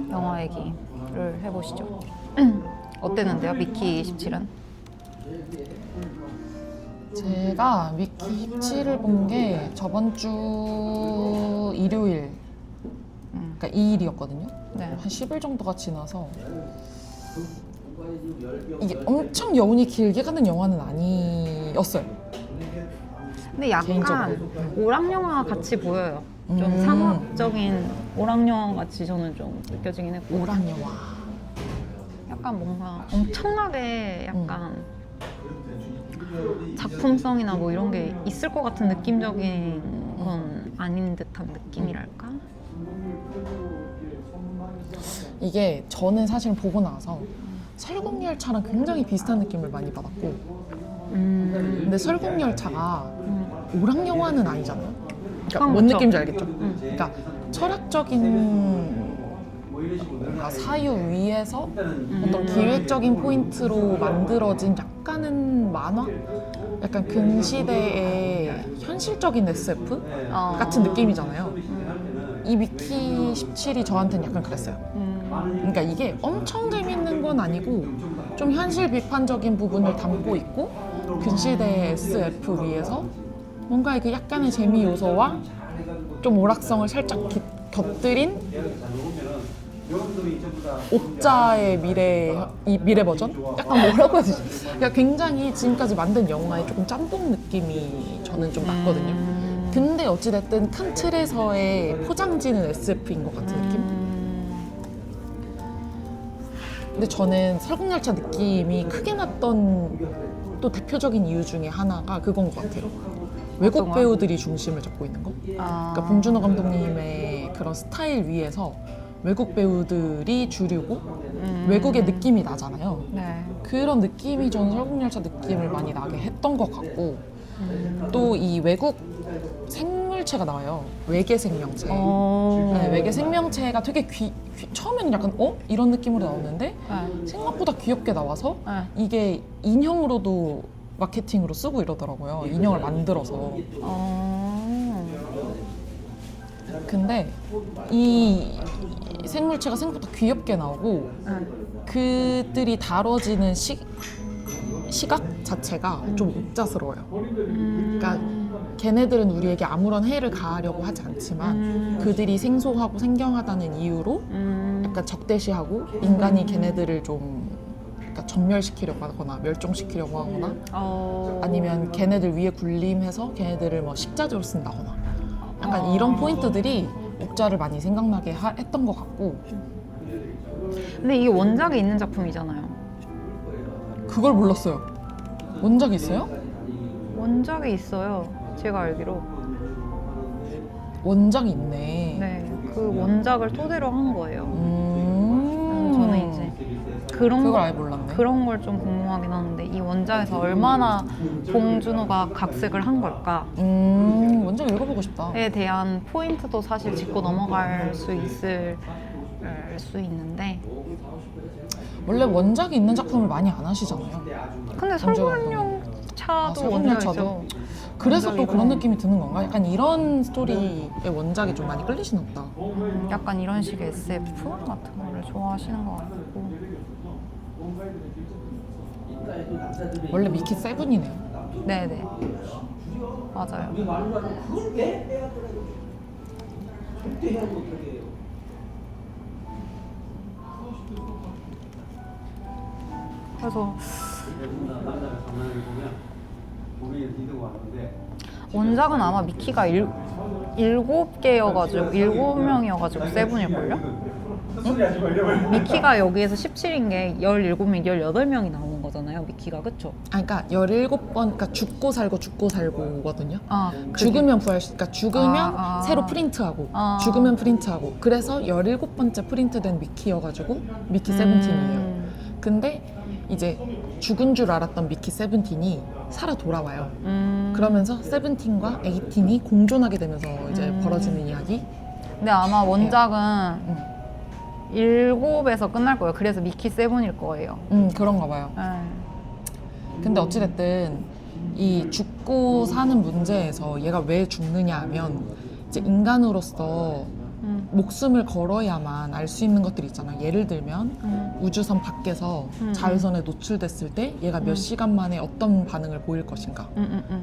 영화 얘기를 해보시죠. 어땠는데요, 미키 27은? 제가 미키 17을 본 게 저번 주 일요일, 그러니까 2일이었거든요. 네. 한 10일 정도가 지나서 이게 엄청 여운이 길게 가는 영화는 아니었어요. 근데 약간 개인적으로. 오락영화 같이 보여요. 좀 상업적인 오락영화 같이 저는 좀 느껴지긴 했고, 오락 영화. 약간 뭔가 엄청나게 약간 작품성이나 뭐 이런 게 있을 것 같은 느낌적인 건 아닌 듯한 느낌이랄까? 이게 저는 사실 보고 나서 설국열차랑 굉장히 비슷한 느낌을 많이 받았고, 근데 설국열차가 오락 영화는 아니잖아요. 그러니까 뭔 그쵸. 느낌인지 알겠죠? 그러니까 철학적인 뭔가 사유 위에서 어떤 기획적인 포인트로 만들어진 약간은 만화? 약간 근시대의 현실적인 SF 같은 느낌이잖아요. 이 미키 17이 저한테는 약간 그랬어요. 그러니까 이게 엄청 재밌는 건 아니고 좀 현실 비판적인 부분을 담고 있고 근시대의 SF 위에서 뭔가 그 약간의 재미 요소와 좀 오락성을 살짝 곁들인 옥자의 미래 버전? 약간 뭐라고 해야 되지? 그러니까 굉장히 지금까지 만든 영화의 조금 짬뽕 느낌이 저는 좀 났거든요. 근데 어찌됐든 큰 틀에서의 포장지는 SF인 것 같은 느낌? 근데 저는 설국열차 느낌이 크게 났던 또 대표적인 이유 중에 하나가 그건 것 같아요. 외국 어떤 배우들이 중심을 잡고 있는 거. 그러니까 봉준호 감독님의 그런 스타일 위에서 외국 배우들이 주류고 외국의 느낌이 나잖아요. 네. 그런 느낌이 저는 설국열차 느낌을 많이 나게 했던 것 같고 또 이 외국 생물체가 나와요. 외계 생명체. 네, 외계 생명체가 되게 처음에는 약간 이런 느낌으로 나오는데 네. 생각보다 귀엽게 나와서 네. 이게 인형으로도 마케팅으로 쓰고 이러더라고요. 인형을 만들어서. 근데 이 생물체가 생각보다 귀엽게 나오고 그들이 다뤄지는 시각 자체가 좀 옥자스러워요. 그러니까 걔네들은 우리에게 아무런 해를 가하려고 하지 않지만 그들이 생소하고 생경하다는 이유로 약간 적대시하고 인간이 걔네들을 좀 그러니까 전멸시키려고 하거나 멸종시키려고 하거나 아니면 걔네들 위에 군림해서 걔네들을 뭐 식자재로 쓴다거나 약간 이런 포인트들이 옥자를 많이 생각나게 했던 것 같고. 근데 이게 원작이 있는 작품이잖아요. 그걸 몰랐어요. 원작이 있어요? 원작이 있어요. 제가 알기로. 원작이 있네. 네. 그 원작을 토대로 한 거예요. 그래서 저는 이제 그걸 아예 몰랐네. 그런 걸 좀 궁금하긴 하는데 이 원작에서 얼마나 봉준호가 각색을 한 걸까? 원작 읽어보고 싶다. 에 대한 포인트도 사실 짚고 넘어갈 수 있을 수 있는데 원래 원작이 있는 작품을 많이 안 하시잖아요. 근데 설국열차도 설국열차도. 원작이죠. 그래서 또 그런 원작이고. 느낌이 드는 건가? 약간 이런 스토리의 원작이 좀 많이 끌리시나 보다. 약간 이런 식의 SF 같은 거를 좋아하시는 것 같고. 원래 미키 세븐이네요. 네네. 맞아요. 그래서 원작은 아마 미키가 7개여가지고 7명이어가지고 세븐일걸요? 미키가 여기에서 17인 게 17명, 18명이 나오는 거잖아요. 미키가 그쵸? 그러니까 17번, 그러니까 죽고 살고거든요. 그게- 죽으면 그러니까 죽으면 아. 새로 프린트하고, 아. 죽으면 프린트하고. 그래서 17번째 프린트된 미키여가지고 미키 세븐틴이에요. 근데 이제 죽은 줄 알았던 미키 세븐틴이 살아 돌아와요. 그러면서 세븐틴과 에이틴이 공존하게 되면서 이제 벌어지는 이야기. 근데 아마 원작은 7에서 끝날 거예요. 그래서 미키 세븐일 거예요. 그런가 봐요. 네. 근데 어찌됐든 이 죽고 사는 문제에서 얘가 왜 죽느냐 하면 이제 인간으로서 목숨을 걸어야만 알 수 있는 것들이 있잖아. 예를 들면 우주선 밖에서 자외선에 노출됐을 때 얘가 몇 시간 만에 어떤 반응을 보일 것인가,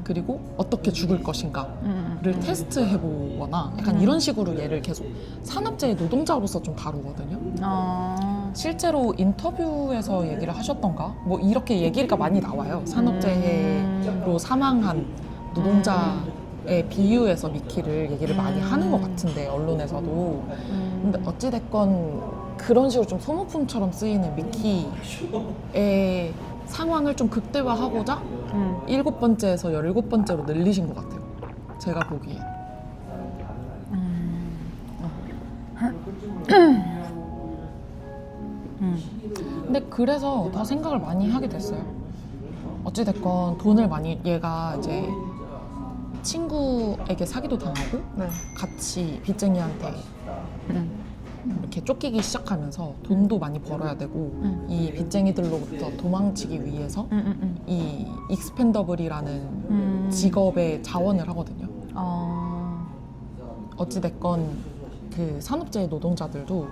그리고 어떻게 죽을 것인가를 테스트해보거나 약간 이런 식으로 얘를 계속 산업재해 노동자로서 좀 다루거든요. 실제로 인터뷰에서 얘기를 하셨던가? 뭐 이렇게 얘기가 많이 나와요. 산업재해로 사망한 노동자의 비유해서 미키를 얘기를 많이 하는 것 같은데, 언론에서도. 근데 어찌됐건 그런 식으로 좀 소모품처럼 쓰이는 미키의 상황을 좀 극대화하고자 7번째에서 17번째로 늘리신 것 같아요. 제가 보기에. 근데 그래서 더 생각을 많이 하게 됐어요. 어찌됐건 돈을 많이, 얘가 이제 친구에게 사기도 당하고 네. 같이 빚쟁이한테 이렇게 쫓기기 시작하면서 돈도 많이 벌어야 되고 이 빚쟁이들로부터 도망치기 위해서 이 익스펜더블이라는 직업에 자원을 하거든요. 어찌됐건 그 산업재해 노동자들도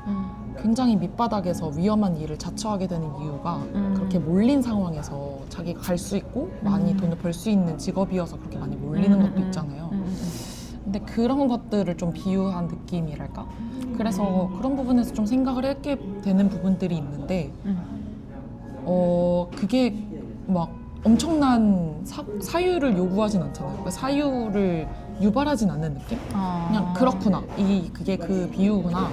굉장히 밑바닥에서 위험한 일을 자처하게 되는 이유가 그렇게 몰린 상황에서 자기가 갈 수 있고 많이 돈을 벌 수 있는 직업이어서 그렇게 많이 몰리는 것도 있잖아요. 근데 그런 것들을 좀 비유한 느낌이랄까? 그래서 그런 부분에서 좀 생각을 하게 되는 부분들이 있는데 그게 막 엄청난 사유를 요구하진 않잖아요. 그러니까 사유를 유발하진 않는 느낌? 그냥 그렇구나, 그게 그 비유구나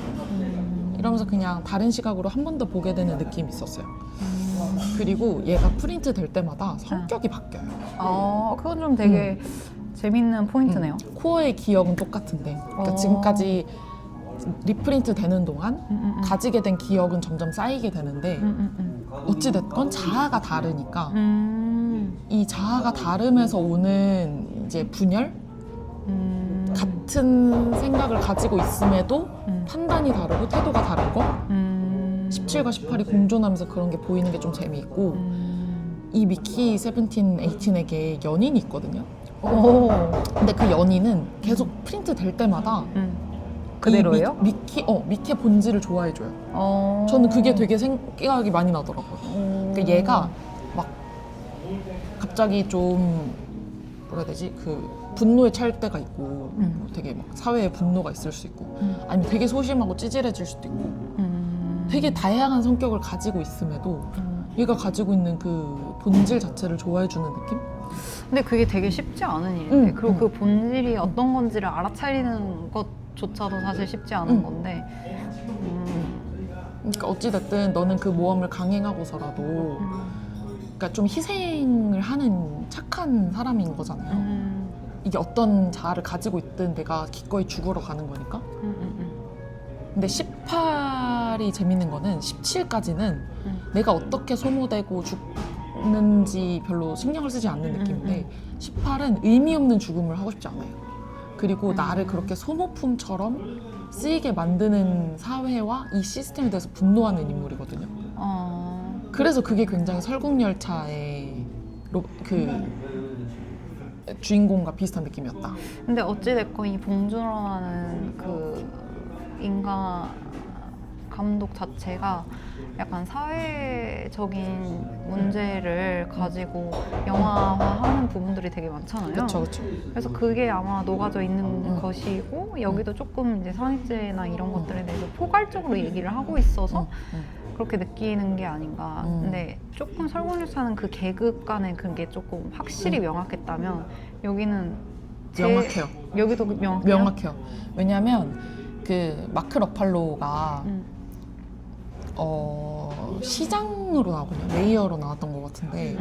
이러면서 그냥 다른 시각으로 한 번 더 보게 되는 느낌이 있었어요. 그리고 얘가 프린트 될 때마다 성격이 바뀌어요. 그건 좀 되게 재밌는 포인트네요. 코어의 기억은 똑같은데, 그러니까 지금까지 리프린트 되는 동안 가지게 된 기억은 점점 쌓이게 되는데 어찌됐건 자아가 다르니까 이 자아가 다름에서 오는 이제 분열? 같은 생각을 가지고 있음에도 판단이 다르고 태도가 다른 거? 17과 18이 공존하면서 그런 게 보이는 게 좀 재미있고, 이 미키 17, 18에게 연인이 있거든요. 근데 그 연인은 계속 프린트 될 때마다 그대로예요? 미키의 본질을 좋아해줘요. 저는 그게 되게 생각이 많이 나더라고요. 그러니까 얘가 막 갑자기 좀 뭐라 해야 되지? 그 분노에 찰 때가 있고 되게 막 사회에 분노가 있을 수 있고 아니면 되게 소심하고 찌질해질 수도 있고 되게 다양한 성격을 가지고 있음에도 얘가 가지고 있는 그 본질 자체를 좋아해주는 느낌? 근데 그게 되게 쉽지 않은 일인데 그리고 그 본질이 어떤 건지를 알아차리는 것조차도 사실 쉽지 않은 건데 그러니까 어찌됐든 너는 그 모험을 강행하고서라도 그러니까 좀 희생을 하는 착한 사람인 거잖아요. 이게 어떤 자아를 가지고 있든 내가 기꺼이 죽으러 가는 거니까. 근데 18이 재밌는 거는 17까지는 내가 어떻게 소모되고 죽는지 별로 신경을 쓰지 않는 느낌인데 18은 의미 없는 죽음을 하고 싶지 않아요. 그리고 나를 그렇게 소모품처럼 쓰이게 만드는 사회와 이 시스템에 대해서 분노하는 인물이거든요. 그래서 그게 굉장히 설국열차의 그 주인공과 비슷한 느낌이었다. 근데 어찌됐건 이 봉준호라는 그 인간 감독 자체가 약간 사회적인 문제를 가지고 영화화하는 부분들이 되게 많잖아요. 그렇죠. 그래서 그게 아마 녹아져 있는 것이고 여기도 조금 이제 산업재해나 이런 것들에 대해서 포괄적으로 얘기를 하고 있어서 그렇게 느끼는 게 아닌가. 근데 조금 설국열차는 그 계급 간의 그게 조금 확실히 명확했다면 여기는 명확해요. 여기도 명확해요? 명확해요. 왜냐하면 그 마크 러팔로가 시장으로 나오거든요. 메이어로 나왔던 것 같은데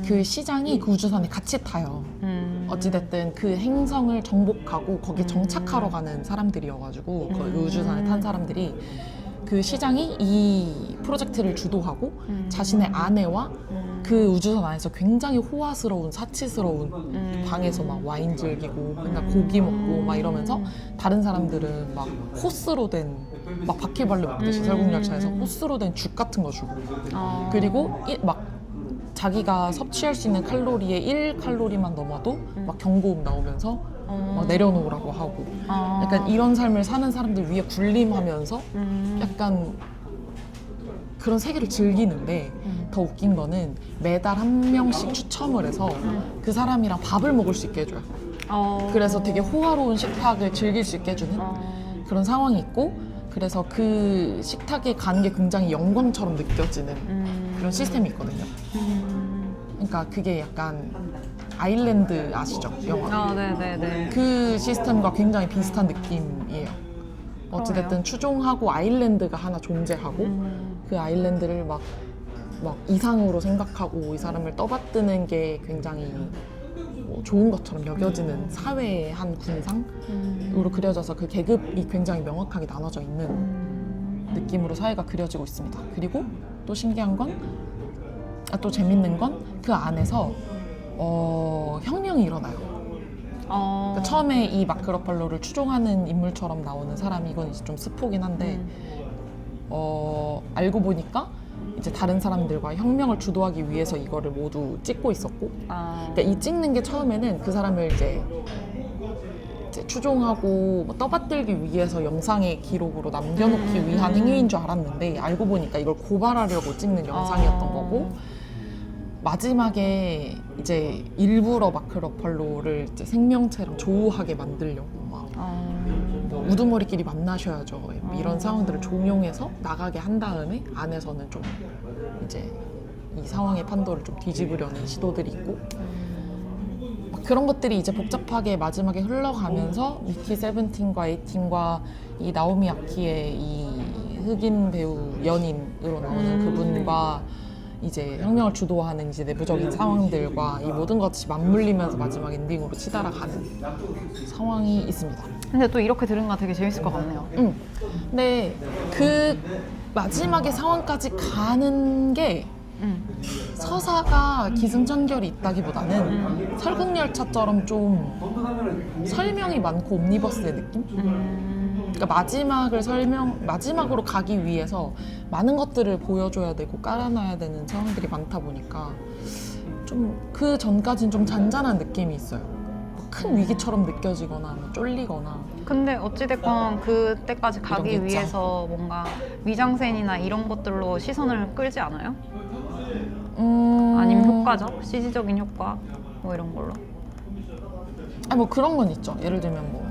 그 시장이 그 우주선에 같이 타요. 어찌됐든 그 행성을 정복하고 거기 정착하러 가는 사람들이어가지고 그 우주선에 탄 사람들이 그 시장이 이 프로젝트를 주도하고 자신의 아내와 그 우주선 안에서 굉장히 호화스러운 사치스러운 방에서 막 와인 즐기고 맨날 고기 먹고 막 이러면서 다른 사람들은 막 호스로 된 막 바퀴벌레 먹듯이 설국열차에서 호스로 된 죽 같은 거 주고 그리고 막 자기가 섭취할 수 있는 칼로리의 1칼로리만 넘어도 막 경고음 나오면서 막 내려놓으라고 하고 약간 이런 삶을 사는 사람들 위에 군림하면서 약간 그런 세계를 즐기는데 더 웃긴 거는 매달 한 명씩 추첨을 해서 그 사람이랑 밥을 먹을 수 있게 해줘요. 그래서 되게 호화로운 식탁을 즐길 수 있게 해주는 그런 상황이 있고, 그래서 그 식탁에 가는 게 굉장히 영광처럼 느껴지는 그런 시스템이 있거든요. 그러니까 그게 약간 아일랜드 아시죠? 영화. 네네네. 그 시스템과 굉장히 비슷한 느낌이에요. 어찌됐든 추종하고 아일랜드가 하나 존재하고 그 아일랜드를 막 이상으로 생각하고 이 사람을 떠받드는 게 굉장히 뭐 좋은 것처럼 여겨지는 사회의 한 군상으로 그려져서 그 계급이 굉장히 명확하게 나눠져 있는 느낌으로 사회가 그려지고 있습니다. 그리고 또 신기한 건, 또 재밌는 건 그 안에서 혁명이 일어나요. 그러니까 처음에 이 마크 러팔로를 추종하는 인물처럼 나오는 사람이, 이건 이제 좀 스포긴 한데 알고 보니까 이제 다른 사람들과 혁명을 주도하기 위해서 이거를 모두 찍고 있었고, 그러니까 이 찍는 게 처음에는 그 사람을 이제 추종하고 뭐 떠받들기 위해서 영상의 기록으로 남겨놓기 위한 행위인 줄 알았는데, 알고 보니까 이걸 고발하려고 찍는 영상이었던 거고, 마지막에 이제 일부러 마크 러팔로를 이제 생명체랑 조우하게 만들려고 막 뭐 우두머리끼리 만나셔야죠, 이런 상황들을 종용해서 나가게 한 다음에 안에서는 좀 이제 이 상황의 판도를 좀 뒤집으려는 시도들이 있고, 막 그런 것들이 이제 복잡하게 마지막에 흘러가면서 미키 세븐틴과 에이틴과 이 나오미 아키의 이 흑인 배우 연인으로 나오는 그분과 이제 혁명을 주도하는 이제 내부적인 상황들과 이 모든 것이 맞물리면서 마지막 엔딩으로 치달아가는 상황이 있습니다. 근데 또 이렇게 들으니까 되게 재밌을 것 같네요. 근데 그 마지막의 상황까지 가는 게 서사가 기승전결이 있다기보다는 설국열차처럼 좀 설명이 많고 옴니버스의 느낌? 그러니까 마지막으로 가기 위해서 많은 것들을 보여줘야 되고 깔아놔야 되는 상황들이 많다 보니까 좀 그 전까지는 좀 잔잔한 느낌이 있어요. 뭐큰 위기처럼 느껴지거나 뭐 쫄리거나. 근데 어찌됐건 그때까지 가기 이런 게 있죠. 위해서 뭔가 미장센이나 이런 것들로 시선을 끌지 않아요? 아니면 효과적? CG적인 효과? 뭐 이런 걸로? 뭐 그런 건 있죠. 예를 들면 뭐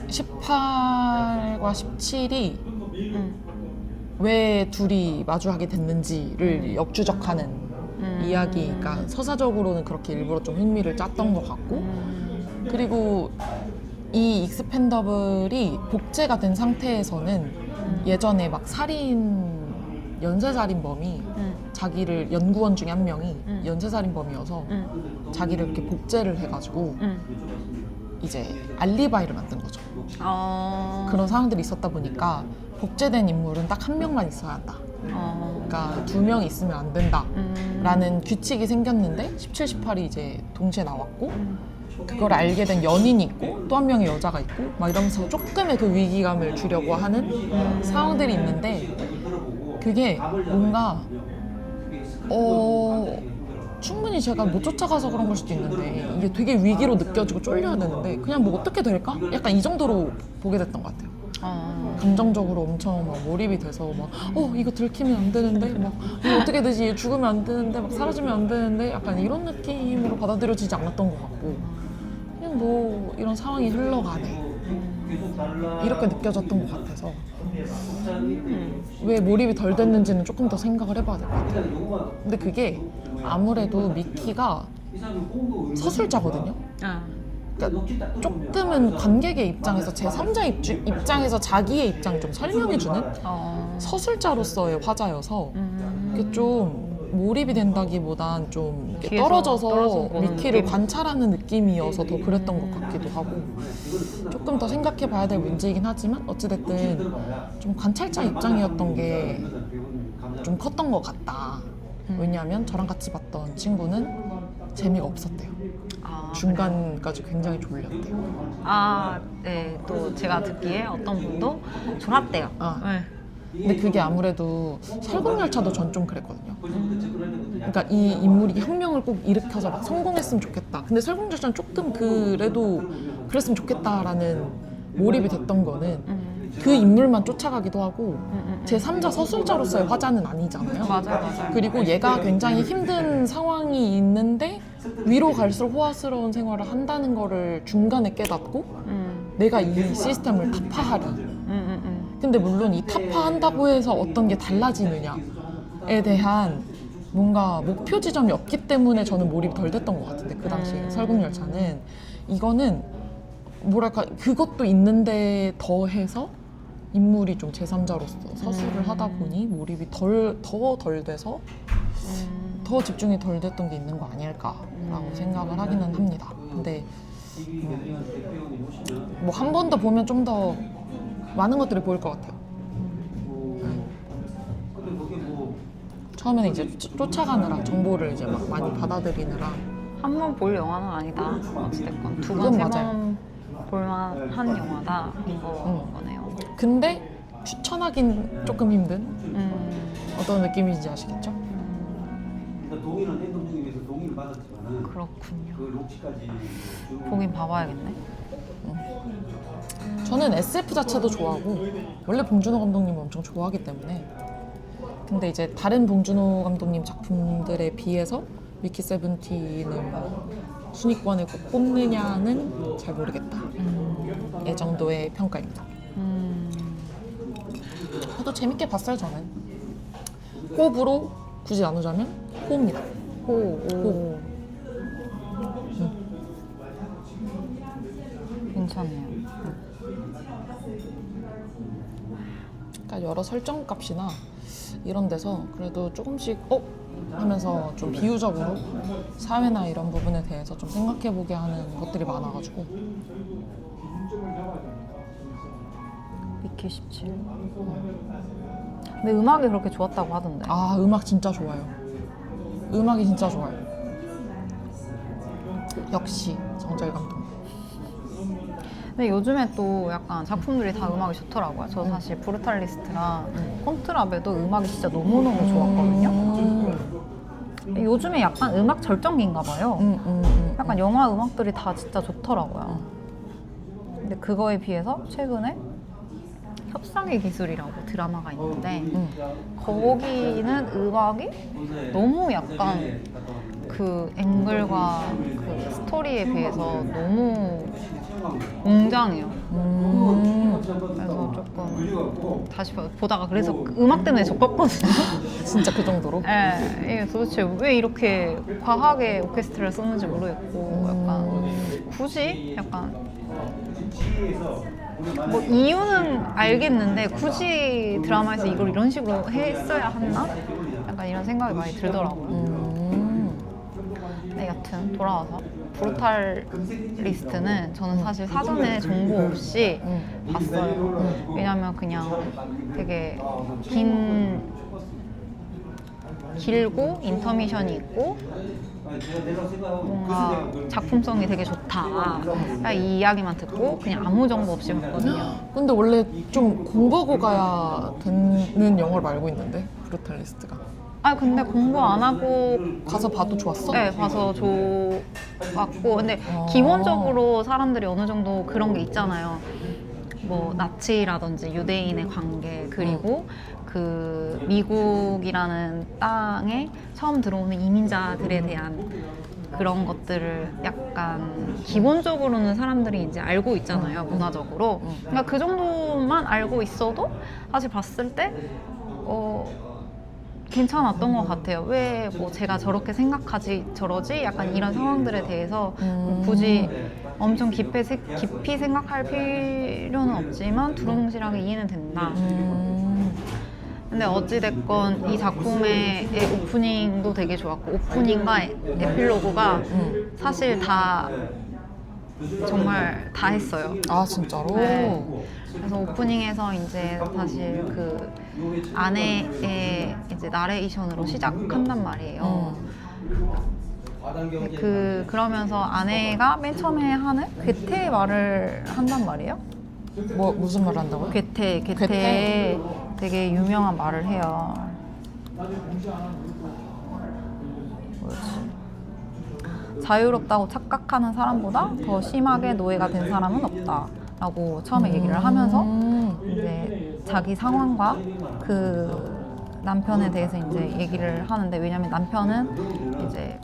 18과 17이 왜 둘이 마주하게 됐는지를 역추적하는 이야기. 그러니까 서사적으로는 그렇게 일부러 좀 흥미를 짰던 것 같고, 그리고 이 익스펜더블이 복제가 된 상태에서는 예전에 막 연쇄살인범이 자기를, 연구원 중에 한 명이 연쇄살인범이어서 자기를 이렇게 복제를 해가지고 이제 알리바이를 만든 거죠. 그런 상황들이 있었다 보니까 복제된 인물은 딱 한 명만 있어야 한다. 그러니까 2명이 있으면 안 된다 라는 규칙이 생겼는데 17, 18이 이제 동시에 나왔고, 그걸 알게 된 연인이 있고 또 한 명의 여자가 있고 막 이러면서 조금의 그 위기감을 주려고 하는 상황들이 있는데, 그게 뭔가 충분히 제가 못 쫓아가서 그런 걸 수도 있는데 이게 되게 위기로 느껴지고 쫄려야 되는데 그냥 뭐 어떻게 될까? 약간 이 정도로 보게 됐던 것 같아요. 감정적으로 엄청 막 몰입이 돼서 막 이거 들키면 안 되는데, 막 이거 어떻게 되지? 얘 죽으면 안 되는데, 막 사라지면 안 되는데, 약간 이런 느낌으로 받아들여지지 않았던 것 같고, 그냥 뭐 이런 상황이 흘러가네 이렇게 느껴졌던 것 같아서 왜 몰입이 덜 됐는지는 조금 더 생각을 해봐야 될 것 같아요. 근데 그게 아무래도 미키가 서술자거든요. 그러니까 조금은 관객의 입장에서, 제3자 입장에서 자기의 입장을 좀 설명해주는 서술자로서의 화자여서 그게 좀 몰입이 된다기보단 좀 이렇게 떨어져서 미키를 관찰하는 느낌이어서 더 그랬던 것 같기도 하고, 조금 더 생각해 봐야 될 문제이긴 하지만 어찌됐든 좀 관찰자 입장이었던 게 좀 컸던 것 같다. 왜냐하면 저랑 같이 봤던 친구는 재미가 없었대요. 중간까지 굉장히 졸렸대요. 네. 또 제가 듣기에 어떤 분도 졸았대요. 근데 그게 아무래도 설국열차도 전 좀 그랬거든요. 그러니까 이 인물이 혁명을 꼭 일으켜서 막 성공했으면 좋겠다. 근데 설국열차는 조금 그래도 그랬으면 좋겠다라는 몰입이 됐던 거는 그 인물만 쫓아가기도 하고 제3자 서술자로서의 화자는 아니잖아요. 맞아. 그리고 얘가 굉장히 힘든 상황이 있는데 위로 갈수록 호화스러운 생활을 한다는 거를 중간에 깨닫고 내가 이 시스템을 타파하리. 근데 물론 이 타파한다고 해서 어떤 게 달라지느냐에 대한 뭔가 목표 지점이 없기 때문에 저는 몰입이 덜 됐던 것 같은데 그 당시에 설국열차는 이거는 뭐랄까 그것도 있는데 더해서 인물이 좀 제3자로서 서술을 하다 보니 몰입이 더 덜 돼서 더 집중이 덜 됐던 게 있는 거 아닐까라고 생각을 하기는 합니다. 근데 뭐 한 번 더 보면 좀 더 많은 것들이 보일 것 같아요. 처음에는 이제 쫓아가느라 정보를 이제 막 많이 받아들이느라 한 번 볼 영화는 아니다. 어찌됐건 두 그건 번, 세 맞아요. 번 볼만한 영화다 거네요. 근데 추천하긴 조금 힘든 어떤 느낌인지 아시겠죠? 그러니까 동의는 행동중에서 동의를 받았지만은 그렇군요. 그 녹취까지 보긴 봐봐야겠네. 저는 SF 자체도 좋아하고 원래 봉준호 감독님 엄청 좋아하기 때문에 근데 이제 다른 봉준호 감독님 작품들에 비해서 미키 세븐틴을 순위권에 꼭 꼽느냐는 잘 모르겠다. 이 정도의 평가입니다. 저도 재밌게 봤어요 저는. 호흡으로 굳이 나누자면 호입니다. 호. 괜찮네요. 그러니까 여러 설정 값이나 이런 데서 그래도 조금씩 하면서 좀 비유적으로 사회나 이런 부분에 대해서 좀 생각해보게 하는 것들이 많아가지고 미키 17. 근데 음악이 그렇게 좋았다고 하던데. 아 음악 진짜 좋아요. 음악이 진짜 좋아요. 역시 정재일 감독. 근데 요즘에 또 약간 작품들이 다 음악이 좋더라고요. 저 사실 브루탈리스트랑 콘트라베도 음악이 진짜 너무너무 좋았거든요. 요즘에 약간 음악 절정기인가 봐요. 약간 영화 음악들이 다 진짜 좋더라고요. 근데 그거에 비해서 최근에 협상의 기술이라고 드라마가 있는데 거기는 음악이 너무 약간 그 앵글과 그 스토리에 비해서 너무 웅장해요. 그래서 조금 다시 보다가 그래서 그 음악 때문에 적었거든요. 진짜 그 정도로? 예, 이게 도대체 왜 이렇게 과하게 오케스트라를 썼는지 모르겠고 약간 굳이 약간 뭐 이유는 알겠는데 굳이 드라마에서 이걸 이런 식으로 했어야 했나? 약간 이런 생각이 많이 들더라고요. 네, 여튼 돌아와서 브루탈리스트는 저는 사실 사전에 정보 없이 봤어요. 왜냐면 그냥 되게 길고 인터미션이 있고 뭔가 작품성이 되게 좋다. 이 이야기만 듣고 그냥 아무 정보 없이 봤거든요. 근데 원래 좀 공부하고 가야 되는 영화를 알고 있는데 브루탈리스트가 근데 공부 안 하고 가서 봐도 좋았어? 네, 봐서 좋았고 근데 기본적으로 사람들이 어느 정도 그런 게 있잖아요. 뭐 나치라든지 유대인의 관계 그리고 그 미국이라는 땅에 처음 들어오는 이민자들에 대한 그런 것들을 약간 기본적으로는 사람들이 이제 알고 있잖아요, 문화적으로. 그러니까 그 정도만 알고 있어도 사실 봤을 때 괜찮았던 것 같아요. 왜 뭐 제가 저렇게 생각하지 저러지? 약간 이런 상황들에 대해서 뭐 굳이 엄청 깊이 생각할 필요는 없지만 두루뭉실하게 이해는 된다. 근데 어찌됐건 이 작품의 오프닝도 되게 좋았고 오프닝과 에필로그가 사실 다 정말 다 했어요. 아 진짜로? 네. 그래서 오프닝에서 이제 사실 그 아내의 이제 나레이션으로 시작한단 말이에요. 그러면서 아내가 맨 처음에 하는 괴테의 말을 한단 말이에요. 뭐 무슨 말을 한다고요? 괴테 되게 유명한 말을 해요. 자유롭다고 착각하는 사람보다 더 심하게 노예가 된 사람은 없다라고 처음에 얘기를 하면서 이제 자기 상황과 그 남편에 대해서 이제 얘기를 하는데, 왜냐면 남편은 이제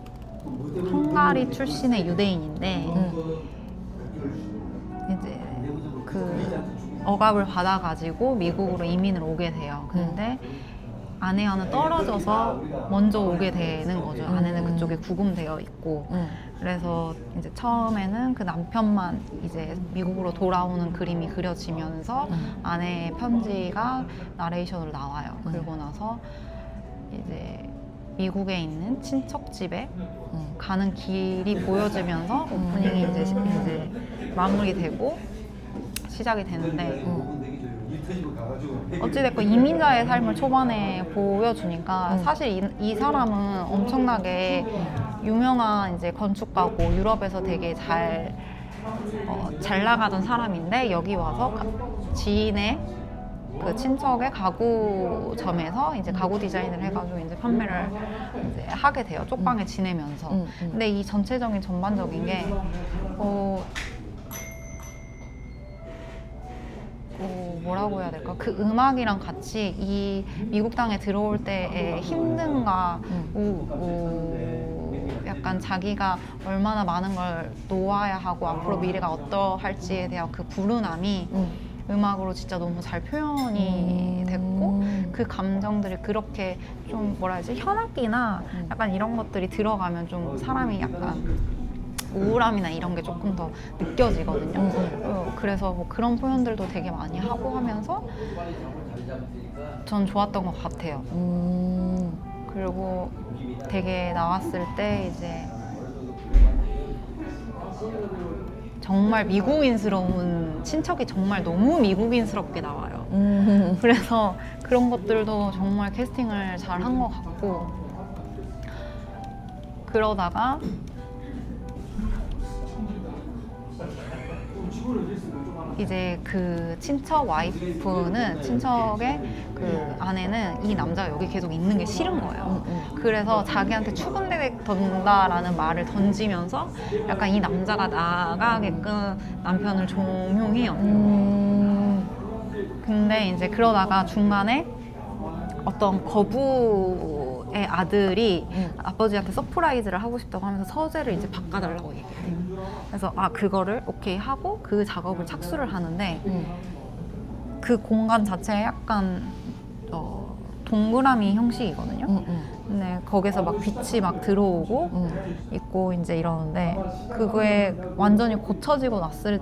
헝가리 출신의 유대인인데 이제 그 억압을 받아가지고 미국으로 이민을 오게 돼요. 근데 아내와는 떨어져서 먼저 오게 되는 거죠. 아내는 그쪽에 구금되어 있고. 그래서 이제 처음에는 그 남편만 이제 미국으로 돌아오는 그림이 그려지면서 아내의 편지가 나레이션으로 나와요. 그리고 나서 이제 미국에 있는 친척 집에 가는 길이 보여지면서 오프닝이 이제 마무리되고 시작이 되는데, 어찌됐건 이민자의 삶을 초반에 보여주니까 사실 이 사람은 엄청나게 유명한 이제 건축가고 유럽에서 되게 잘 나가던 사람인데, 여기 와서 지인의 그 친척의 가구점에서 이제 가구 디자인을 해가지고 이제 판매를 이제 하게 돼요. 쪽방에 지내면서. 근데 이 전체적인 전반적인 게 뭐라고 해야 될까? 그 음악이랑 같이 이 미국 땅에 들어올 때의 힘듦과 약간 자기가 얼마나 많은 걸 놓아야 하고 앞으로 미래가 어떠할지에 대한 그 불운함이 음악으로 진짜 너무 잘 표현이 됐고, 그 감정들이 그렇게 좀 뭐라 해야지, 현악기나 약간 이런 것들이 들어가면 좀 사람이 약간 우울함이나 이런 게 조금 더 느껴지거든요. 그래서 뭐 그런 표현들도 되게 많이 하고 하면서 전 좋았던 것 같아요. 그리고 되게 나왔을 때 이제 정말 미국인스러운, 친척이 정말 너무 미국인스럽게 나와요. 그래서 그런 것들도 정말 캐스팅을 잘 한 것 같고, 그러다가 이제 그 친척 와이프는, 친척의 그 아내는 이 남자가 여기 계속 있는 게 싫은 거예요. 그래서 자기한테 추근되던다라는 말을 던지면서 약간 이 남자가 나가게끔 남편을 종용해요. 근데 이제 그러다가 중간에 어떤 거부의 아들이 아버지한테 서프라이즈를 하고 싶다고 하면서 서재를 이제 바꿔달라고 얘기해요. 그래서 그거를 오케이 하고 그 작업을 착수를 하는데, 그 공간 자체가 약간 동그라미 형식이거든요. 근데 거기서 막 빛이 막 들어오고 있고 이제 이러는데, 그거에 완전히 고쳐지고 났을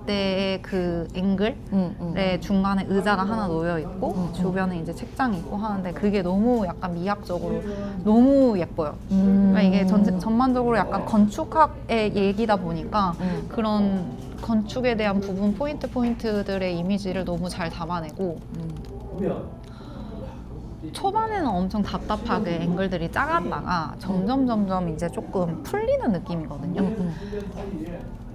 때의 그 앵글에 중간에 의자가 하나 놓여 있고 주변에 이제 책장이 있고 하는데, 그게 너무 약간 미학적으로 너무 예뻐요. 그러니까 이게 전반적으로 약간 건축학의 얘기다 보니까 그런 건축에 대한 부분 포인트들의 이미지를 너무 잘 담아내고, 초반에는 엄청 답답하게 앵글들이 작았다가 점점 이제 조금 풀리는 느낌이거든요.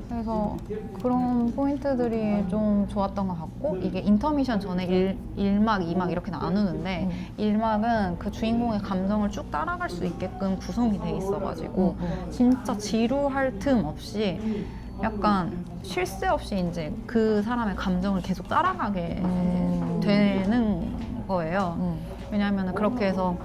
그래서 그런 포인트들이 좀 좋았던 것 같고, 이게 인터미션 전에 1막, 2막 이렇게 나누는데 1막은 그 주인공의 감정을 쭉 따라갈 수 있게끔 구성이 돼 있어가지고 진짜 지루할 틈 없이 약간 쉴 새 없이 이제 그 사람의 감정을 계속 따라가게 되는 거예요. 왜냐하면 그렇게 해서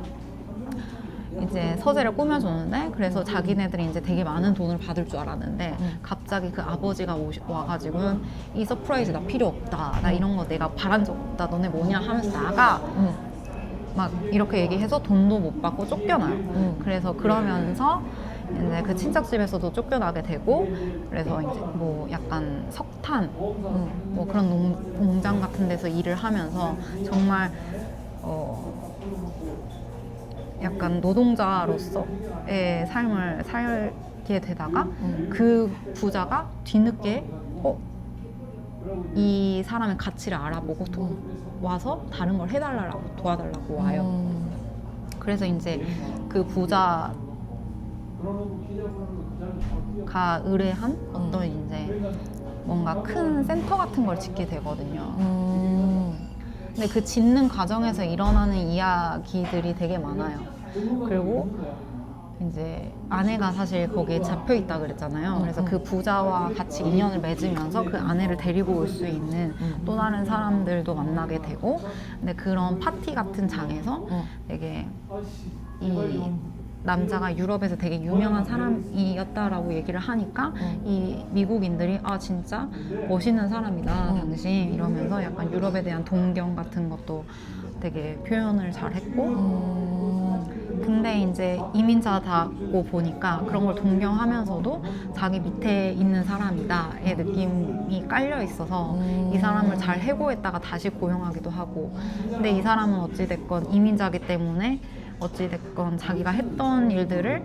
이제 서재를 꾸며줬는데, 그래서 자기네들이 이제 되게 많은 돈을 받을 줄 알았는데 갑자기 그 아버지가 와가지고 이 서프라이즈 나 필요 없다, 나 이런 거 내가 바란 적 없다, 너네 뭐냐 하면서 나가 막 이렇게 얘기해서 돈도 못 받고 쫓겨나요. 그래서 그러면서 이제 그 친척집에서도 쫓겨나게 되고, 그래서 이제 뭐 약간 석탄 뭐 그런 공장 같은 데서 일을 하면서 정말 약간 노동자로서의 삶을 살게 되다가 그 부자가 뒤늦게 이 사람의 가치를 알아보고 와서 다른 걸 해달라고, 도와달라고 와요. 그래서 이제 그 부자가 의뢰한 어떤 이제 뭔가 큰 센터 같은 걸 짓게 되거든요. 근데 그 짓는 과정에서 일어나는 이야기들이 되게 많아요. 그리고 이제 아내가 사실 거기에 잡혀 있다 그랬잖아요. 그래서 그 부자와 같이 인연을 맺으면서 그 아내를 데리고 올 수 있는 또 다른 사람들도 만나게 되고, 근데 그런 파티 같은 장에서 되게 이 남자가 유럽에서 되게 유명한 사람이었다라고 얘기를 하니까 이 미국인들이 아 진짜 멋있는 사람이다 당신 이러면서 약간 유럽에 대한 동경 같은 것도 되게 표현을 잘 했고, 근데 이제 이민자다고 보니까 그런 걸 동경하면서도 자기 밑에 있는 사람이다의 느낌이 깔려 있어서 이 사람을 잘 해고했다가 다시 고용하기도 하고, 근데 이 사람은 어찌됐건 이민자기 때문에 어찌됐건 자기가 했던 일들을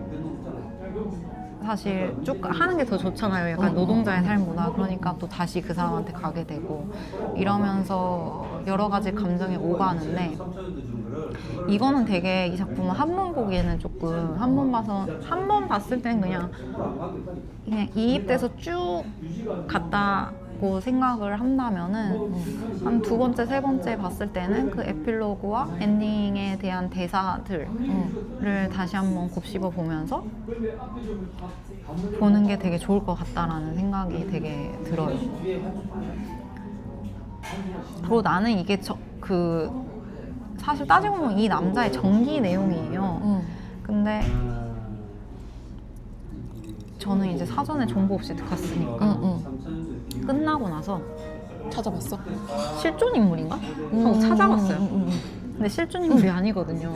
사실 쭉 하는 게 더 좋잖아요. 약간 노동자의 삶보다. 그러니까 또 다시 그 사람한테 가게 되고 이러면서 여러 가지 감정이 오가는데, 이거는 되게 이 작품은 한 번 보기에는 조금 한 번 봤을 때는 그냥 이입돼서 쭉 갔다고 생각을 한다면은 한 두 번째, 세 번째 봤을 때는 그 에필로그와 엔딩에 대한 대사들을 다시 한번 곱씹어 보면서 보는 게 되게 좋을 것 같다라는 생각이 되게 들어요. 그리고 나는 이게 사실 따지고 보면 이 남자의 전기 내용이에요. 근데 저는 이제 사전에 정보 없이 갔으니까 끝나고 나서 찾아봤어? 실존 인물인가? 하고 찾아봤어요. 근데 실존 인물이 아니거든요.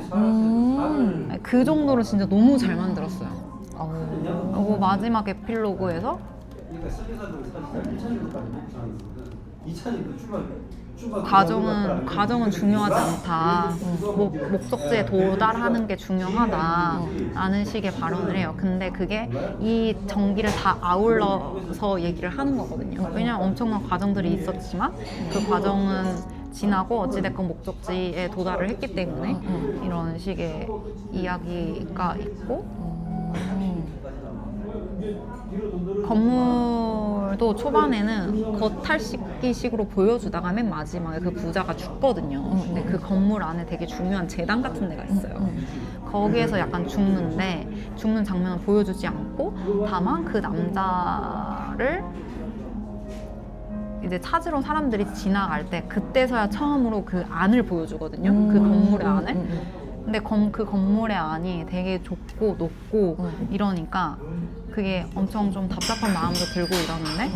그 정도로 진짜 너무 잘 만들었어요. 그리고 마지막 에필로그에서 과정은 중요하지 않다. 목적지에 도달하는 게 중요하다라는 식의 발언을 해요. 근데 그게 이 전기를 다 아울러서 얘기를 하는 거거든요. 왜냐면 엄청난 과정들이 있었지만 그 과정은 지나고 어찌됐건 목적지에 도달을 했기 때문에 이런 식의 이야기가 있고, 건물도 초반에는 겉핥기식으로 보여주다가 맨 마지막에 그 부자가 죽거든요. 근데 그 건물 안에 되게 중요한 재단 같은 데가 있어요. 거기에서 약간 죽는 장면은 보여주지 않고, 다만 그 남자를 이제 찾으러 사람들이 지나갈 때 그때서야 처음으로 그 안을 보여주거든요. 그 건물의 안을. 근데 그 건물의 안이 되게 좁고 높고 이러니까 그게 엄청 좀 답답한 마음도 들고 이러는데,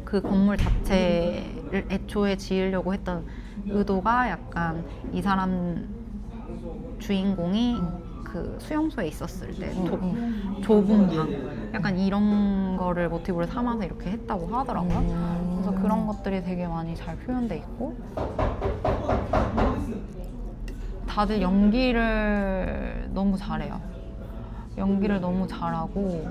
그 건물 자체를 애초에 지으려고 했던 의도가 약간 이 사람 주인공이 그 수용소에 있었을 때 좁은 방, 약간 이런 거를 모티브로 삼아서 이렇게 했다고 하더라고요. 그래서 그런 것들이 되게 많이 잘 표현돼 있고, 다들 연기를 너무 잘해요. 연기를 너무 잘하고.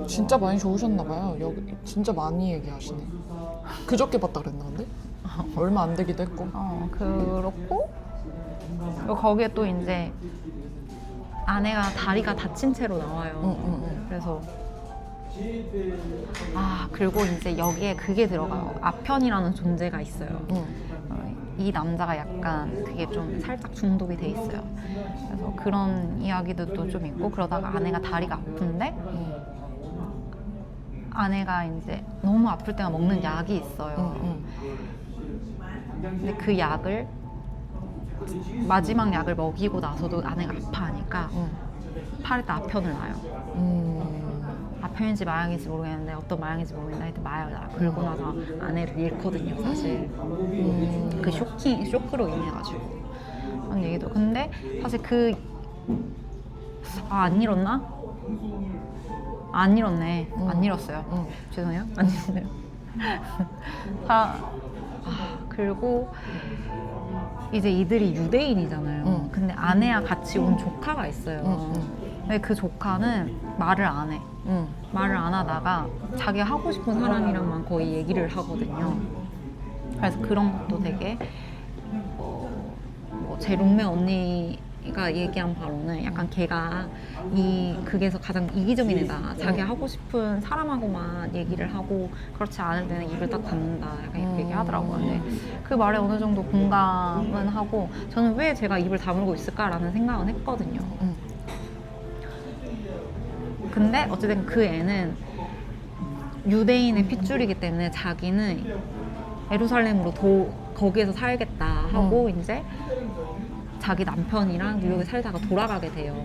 진짜 많이 좋으셨나봐요. 여기 진짜 많이 얘기하시네. 그저께 봤다 그랬나 근데? 얼마 안 되기도 했고. 그렇고 거기에 또 이제 아내가 다리가 다친 채로 나와요. 그래서 그리고 이제 여기에 그게 들어가요. 아편이라는 존재가 있어요. 이 남자가 약간 그게 좀 살짝 중독이 돼 있어요. 그래서 그런 이야기들도 좀 있고, 그러다가 아내가 다리가 아픈데 아내가 이제 너무 아플 때만 먹는 약이 있어요. 근데 그 약을 마지막 약을 먹이고 나서도 아내가 아파하니까 팔에다 아편을 놔요. 아편인지 마약인지 모르겠는데 어떤 마약인지 모르겠는데 하여튼 마약을 긁고 나서 아내를 잃거든요 사실. 그 쇼크로 인해가지고 그런 얘기도. 근데 사실 안 잃었나? 안 잃었네. 안 잃었어요. 죄송해요. 안 잃었네요. 그리고 이제 이들이 유대인이잖아요. 근데 아내와 같이 온 조카가 있어요. 근데 그 조카는 말을 안 해. 말을 안 하다가 자기가 하고 싶은 사람이랑만 거의 얘기를 하거든요. 그래서 그런 것도 되게 제 룸메 언니의 얘가 얘기한 바로는 약간 걔가 이 극에서 가장 이기적인 애다. 자기 하고 싶은 사람하고만 얘기를 하고 그렇지 않을 때는 입을 딱 닫는다. 약간 이렇게 얘기하더라고요. 근데 그 말에 어느 정도 공감은 하고 저는 왜 제가 입을 다물고 있을까라는 생각은 했거든요. 근데 어쨌든 그 애는 유대인의 핏줄이기 때문에 자기는 예루살렘으로 거기에서 살겠다 하고 이제 자기 남편이랑 뉴욕에 살다가 돌아가게 돼요.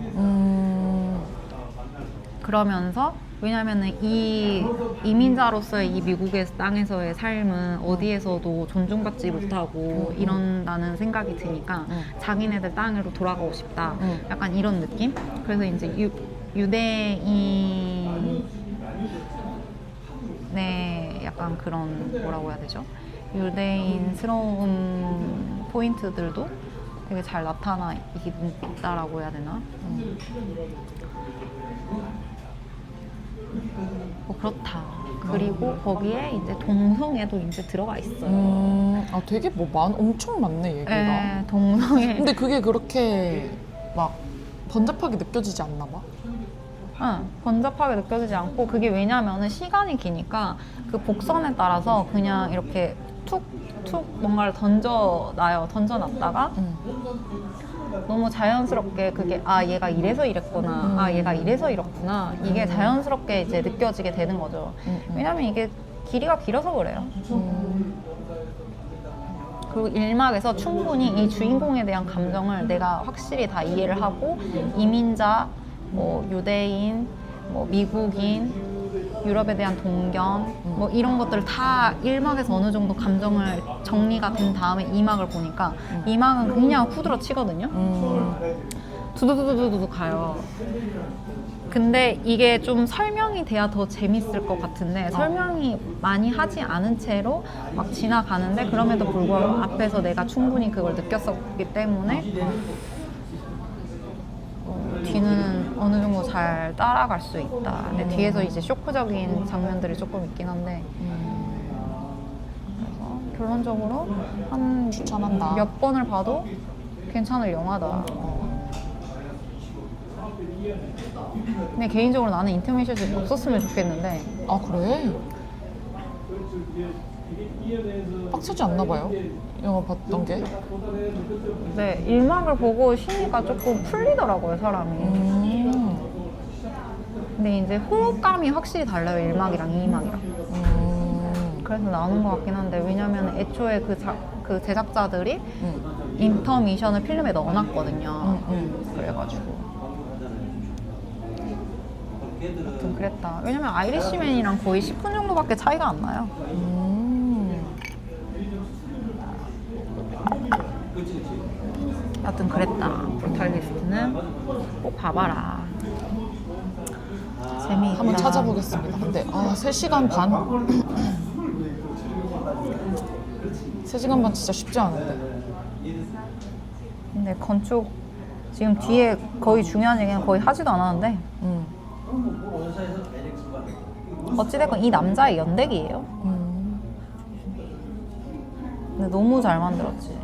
그러면서 왜냐면은 이 이민자로서의 이 미국의 땅에서의 삶은 어디에서도 존중받지 못하고 이런다는 생각이 드니까 자기네들 땅으로 돌아가고 싶다. 약간 이런 느낌? 그래서 이제 유대인의 약간 그런 뭐라고 해야 되죠? 유대인스러운 포인트들도 되게 잘 나타나 있다라고 해야 되나? 뭐 그렇다. 그리고 거기에 이제 동성애도 이제 들어가 있어요. 아 되게 엄청 많네 얘기가. 네, 동성애. 근데 그게 그렇게 막 번잡하게 느껴지지 않나 봐. 응, 번잡하게 느껴지지 않고 그게 왜냐면은 시간이 기니까 그 복선에 따라서 그냥 이렇게 툭툭 뭔가를 던져놨다가 너무 자연스럽게 그게 얘가 이래서 이랬구나, 얘가 이래서 이렇구나 이게 자연스럽게 이제 느껴지게 되는 거죠. 왜냐면 이게 길이가 길어서 그래요. 그리고 1막에서 충분히 이 주인공에 대한 감정을 내가 확실히 다 이해를 하고 이민자, 뭐 유대인, 뭐 미국인, 유럽에 대한 동경 뭐 이런 것들을 다 1막에서 어느 정도 감정을 정리가 된 다음에 2막을 보니까 2막은 그냥 후드러 치거든요. 두두두두두두 가요. 근데 이게 좀 설명이 돼야 더 재밌을 것 같은데 설명이 많이 하지 않은 채로 막 지나가는데 그럼에도 불구하고 앞에서 내가 충분히 그걸 느꼈었기 때문에 뒤는 어느 정도 잘 따라갈 수 있다. 근데 뒤에서 이제 쇼크적인 장면들이 조금 있긴 한데 그래서 결론적으로 한 추천한다. 몇 번을 봐도 괜찮을 영화다. 근데 개인적으로 나는 인터미션이 없었으면 좋겠는데 아 그래? 빡치지 않나 봐요? 영화 봤던 게? 네, 1막을 보고 쉬니까 조금 풀리더라고요, 사람이. 근데 이제 호흡감이 확실히 달라요, 1막이랑 2막이랑. 그래서 나오는 것 같긴 한데, 왜냐면 애초에 그 제작자들이 인터미션을 필름에 넣어놨거든요. 그래가지고. 아무튼 그랬다. 왜냐면 아이리시맨이랑 거의 10분 정도밖에 차이가 안 나요. 여튼 그랬다. 브루탈리스트는 꼭 봐봐라. 재미있다. 한번 찾아보겠습니다. 근데 3시간 반? 3시간 반 진짜 쉽지 않은데. 근데 건축 지금 뒤에 거의 중요한 얘기는 거의 하지도 않았는데 어찌됐건 이 남자의 연대기예요. 근데 너무 잘 만들었지.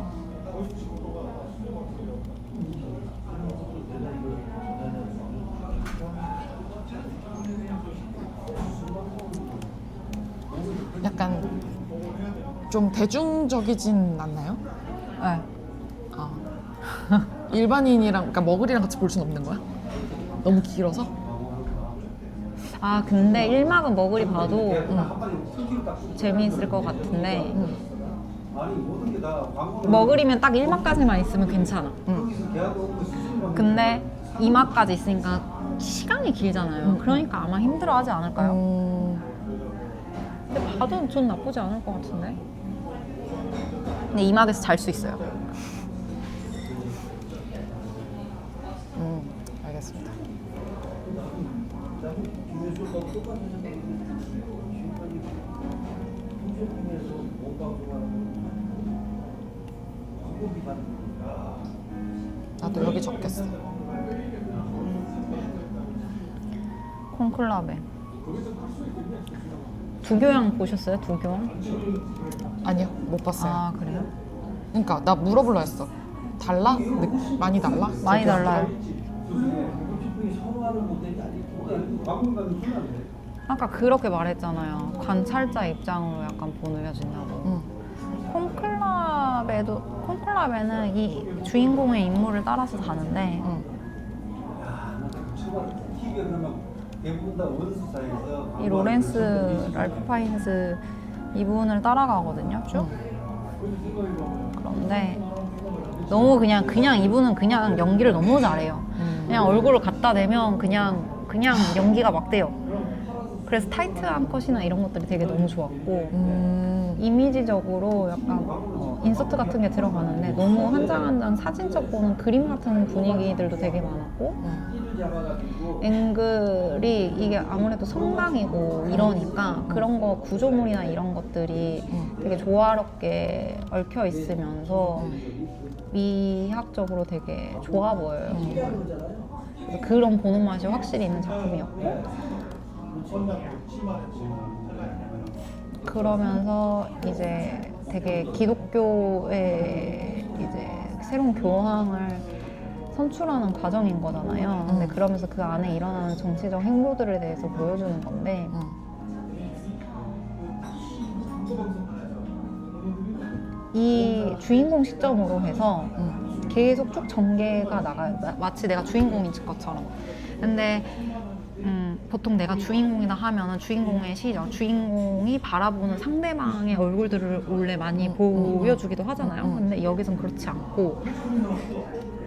약간 좀 대중적이진 않나요? 네. 일반인이랑, 그러니까 머글이랑 같이 볼 수는 없는 거야? 너무 길어서? 근데 1막은 머글이 봐도 재미있을 것 같은데 머글이면 딱 1막까지만 있으면 괜찮아. 근데 2막까지 있으니까 시간이 길잖아요. 그러니까 아마 힘들어하지 않을까요? 근데 봐도 전 나쁘지 않을 것 같은데. 근데 2막에서 잘 수 있어요. 알겠습니다. 나도 여기 적겠어. 콘클라베. 두교양 보셨어요? 두교양? 아니요, 못 봤어요. 그래요? 그러니까 나 물어보려 했어. 달라? 많이 달라? 많이 달라요. 아까 그렇게 말했잖아요. 관찰자 입장으로 약간 보여준다고. 콘클럽에는 이 주인공의 인물을 따라서 가는데 이 로렌스 랄프 파인스 이분을 따라가거든요, 쭉. 그런데 너무 그냥 이분은 그냥 연기를 너무 잘해요. 그냥 얼굴을 갖다 대면 그냥 연기가 막 돼요. 그래서 타이트한 컷이나 이런 것들이 되게 너무 좋았고 이미지적으로 약간 인서트 같은 게 들어가는데 너무 한 장 한 장 사진첩 보는 그림 같은 분위기들도 되게 많았고 앵글이 이게 아무래도 성당이고 이러니까 그런 거 구조물이나 이런 것들이 되게 조화롭게 얽혀 있으면서 미학적으로 되게 좋아 보여요. 그래서 그런 보는 맛이 확실히 있는 작품이었고 그러면서 이제 되게 기독교의 이제 새로운 교황을 선출하는 과정인 거잖아요. 근데 그러면서 그 안에 일어나는 정치적 행보들에 대해서 보여주는 건데 이 주인공 시점으로 해서 계속 쭉 전개가 나가요. 마치 내가 주인공인 것처럼. 근데 보통 내가 주인공이다 하면은 주인공의 시점, 주인공이 바라보는 상대방의 얼굴들을 원래 많이 보여주기도 하잖아요. 근데 여기선 그렇지 않고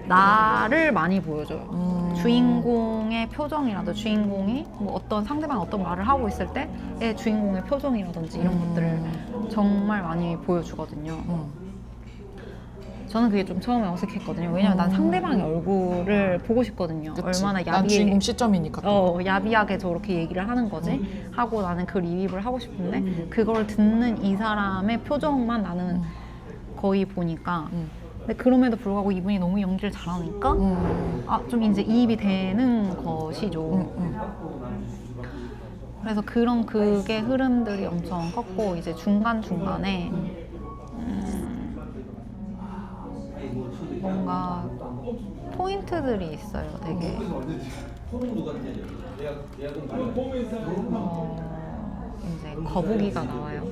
나를 많이 보여줘요. 주인공의 표정이라도 주인공이 뭐 어떤 상대방 어떤 말을 하고 있을 때의 주인공의 표정이라든지 이런 것들을 정말 많이 보여주거든요. 저는 그게 좀 처음에 어색했거든요. 왜냐면 난 상대방의 얼굴을 보고 싶거든요. 그치. 얼마나 난 주인공 시점이니까 또. 야비하게 저렇게 얘기를 하는 거지 하고 나는 그 리뷰를 하고 싶은데 그걸 듣는 이 사람의 표정만 나는 거의 보니까 근데 그럼에도 불구하고 이분이 너무 연기를 잘하니까 좀 이제 이입이 되는 것이죠. 그래서 그게 흐름들이 엄청 컸고 이제 중간중간에 뭔가 포인트들이 있어요. 되게 이제 거북이가 나와요.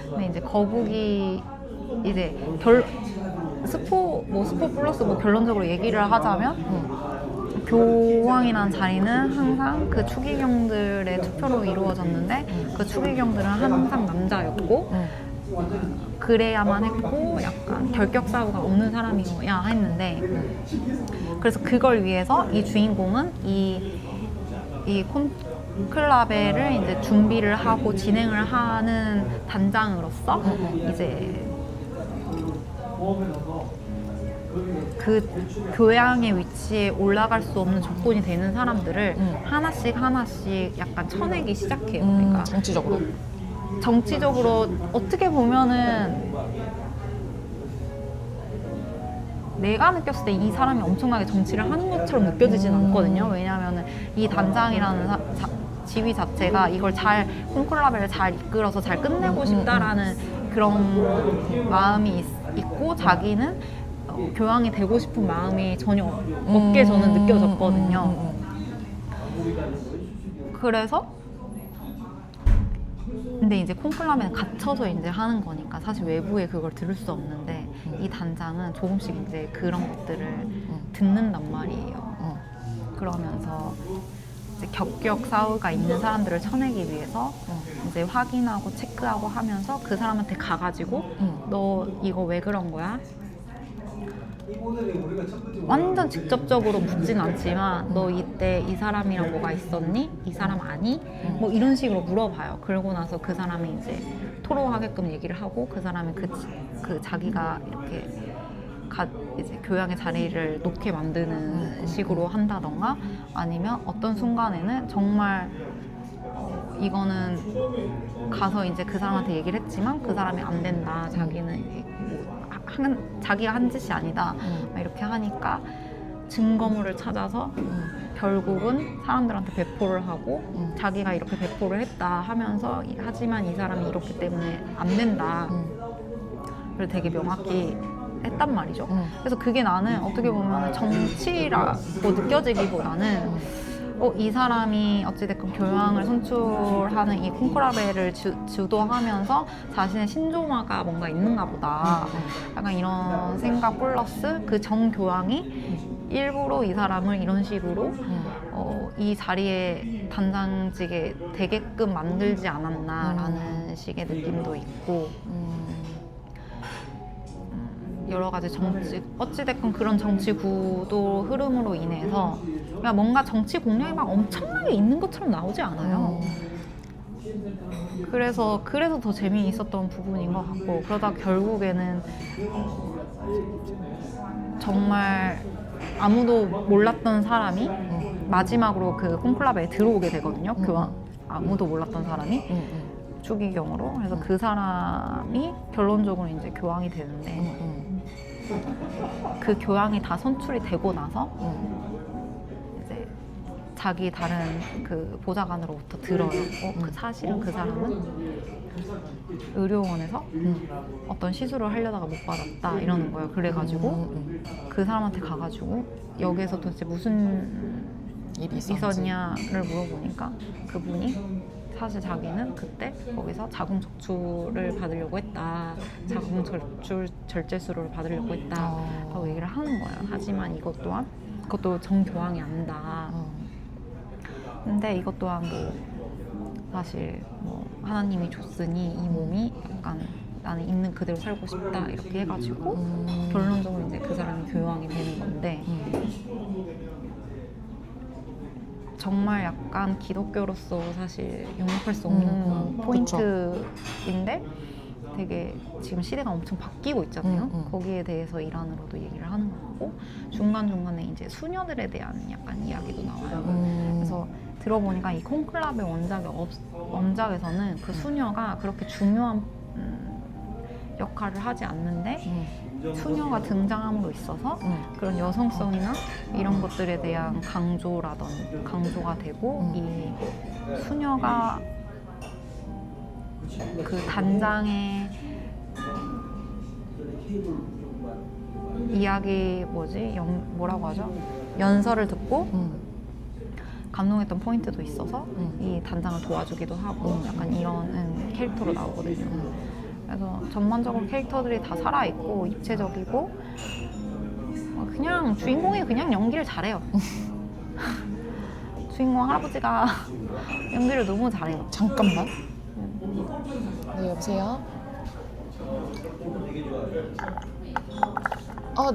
근데 이제 거북이 이제 스포 플러스 뭐 결론적으로 얘기를 하자면 교황이라는 자리는 항상 그 추기경들의 투표로 이루어졌는데 그 추기경들은 항상 남자였고 그래야만 했고 약간 결격 사유가 없는 사람이어야 했는데 그래서 그걸 위해서 이 주인공은 이 콘클라베를 이제 준비를 하고 진행을 하는 단장으로서 이제 그 교양의 위치에 올라갈 수 없는 조건이 되는 사람들을 하나씩 약간 쳐내기 시작해요. 그러니까 정치적으로 어떻게 보면은 내가 느꼈을 때 이 사람이 엄청나게 정치를 하는 것처럼 느껴지진 않거든요. 왜냐하면 이 단장이라는 지위 자체가 이걸 콘클라베를 잘 이끌어서 잘 끝내고 싶다라는 그런 마음이 있고 자기는 교황이 되고 싶은 마음이 전혀 없게 저는 느껴졌거든요. 그래서 근데 이제 콘클라베는 갇혀서 이제 하는 거니까 사실 외부에 그걸 들을 수 없는데 이 단장은 조금씩 이제 그런 것들을 듣는단 말이에요. 그러면서 이제 격격 사유가 있는 사람들을 쳐내기 위해서 이제 확인하고 체크하고 하면서 그 사람한테 가가지고 너 이거 왜 그런 거야? 완전 직접적으로 묻진 않지만 너 이때 이 사람이랑 뭐가 있었니? 이 사람 아니? 뭐 이런 식으로 물어봐요. 그러고 나서 그 사람이 이제 토로하게끔 얘기를 하고 그 사람이 그 자기가 이렇게 이제 교양의 자리를 놓게 만드는 식으로 한다던가 아니면 어떤 순간에는 정말 이거는 가서 이제 그 사람한테 얘기를 했지만 그 사람이 안 된다. 자기는 자기가 한 짓이 아니다. 이렇게 하니까 증거물을 찾아서 결국은 사람들한테 배포를 하고 자기가 이렇게 배포를 했다 하면서 하지만 이 사람이 이렇기 때문에 안 된다. 그래서 되게 명확히 했단 말이죠. 그래서 그게 나는 어떻게 보면 정치라고 느껴지기보다는 이 사람이 어찌됐건 교양을 선출하는 이 콩쿠라베를 주도하면서 자신의 신조마가 뭔가 있는가 보다. 약간 이런 생각 플러스 그 정교양이 일부러 이 사람을 이런 식으로 이 자리에 단장직에 되게끔 만들지 않았나라는 식의 느낌도 있고 여러 가지 정치, 어찌됐건 그런 정치 구도 흐름으로 인해서 그러니까 뭔가 정치 공략이 막 엄청나게 있는 것처럼 나오지 않아요. 그래서 더 재미있었던 부분인 것 같고 그러다 결국에는 정말 아무도 몰랐던 사람이 마지막으로 그 콘클라베에 들어오게 되거든요. 교황 아무도 몰랐던 사람이 추기경으로 그래서 그 사람이 결론적으로 이제 교황이 되는데 그 교황이 다 선출이 되고 나서 이제 자기 다른 그 보좌관으로부터 들어요. 사실은 그 사람은 의료원에서 어떤 시술을 하려다가 못 받았다 이러는 거예요. 그래가지고 그 사람한테 가가지고 여기에서 도대체 무슨 일이 있었냐를 물어보니까 그분이 사실 자기는 그때 거기서 자궁 적출을 받으려고 했다. 자궁 절제술을 받으려고 했다. 라고 얘기를 하는 거예요. 하지만 그것도 정교황이 안다. 근데 이것 또한 뭐 사실 뭐 하나님이 줬으니 이 몸이 약간 나는 있는 그대로 살고 싶다 이렇게 해가지고 결론적으로 이제 그 사람이 교황이 되는 건데 정말 약간 기독교로서 사실 용납할 수 없는 포인트인데 되게 지금 시대가 엄청 바뀌고 있잖아요. 거기에 대해서 이란으로도 얘기를 하는 거고 중간중간에 이제 수녀들에 대한 약간 이야기도 나와요. 그래서 들어보니까 이 콘클라베 원작에서는 그 수녀가 그렇게 중요한 역할을 하지 않는데 수녀가 등장함으로 있어서 그런 여성성이나 이런 것들에 대한 강조가 되고 이 수녀가 그 단장의 이야기 뭐라고 하죠? 연설을 듣고 감동했던 포인트도 있어서 이 단장을 도와주기도 하고 약간 이런 캐릭터로 나오거든요. 그래서 전반적으로 캐릭터들이 다 살아있고 입체적이고 그냥 주인공이 그냥 연기를 잘해요. 주인공 할아버지가 연기를 너무 잘해요. 잠깐만. 네, 여보세요?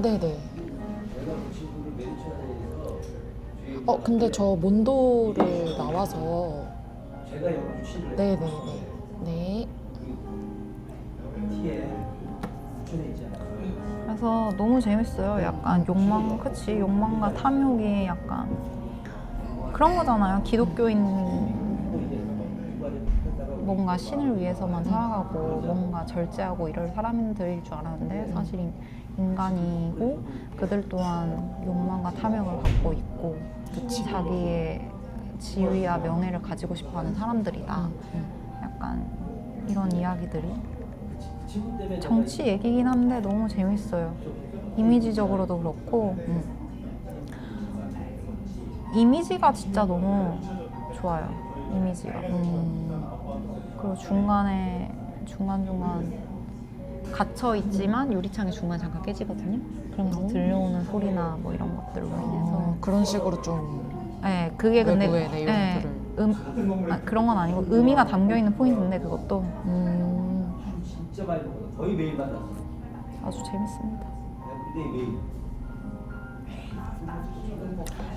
네네. 근데 저 몬도를 나와서 네네네. 네. 그래서 너무 재밌어요. 약간 욕망과 탐욕이 약간 그런 거잖아요. 기독교인 뭔가 신을 위해서만 살아가고 뭔가 절제하고 이럴 사람들일 줄 알았는데 사실 인간이고 그들 또한 욕망과 탐욕을 갖고 있고 자기의 지위와 명예를 가지고 싶어하는 사람들이다. 약간 이런 이야기들이 정치 얘기긴 한데 너무 재밌어요. 이미지적으로도 그렇고 이미지가 진짜 너무 좋아요. 이미지가. 그리고 중간중간 갇혀있지만 유리창이 중간에 잠깐 깨지거든요. 그러면서 들려오는 소리나 뭐 이런 것들로 인해서 그런 식으로 좀 네, 그게 근데 외부의 내용들을 그런 건 아니고 의미가 담겨있는 포인트인데 그것도 진짜 많이 먹어요. 거의 매일 만났어. 아주 재밌습니다. 매일.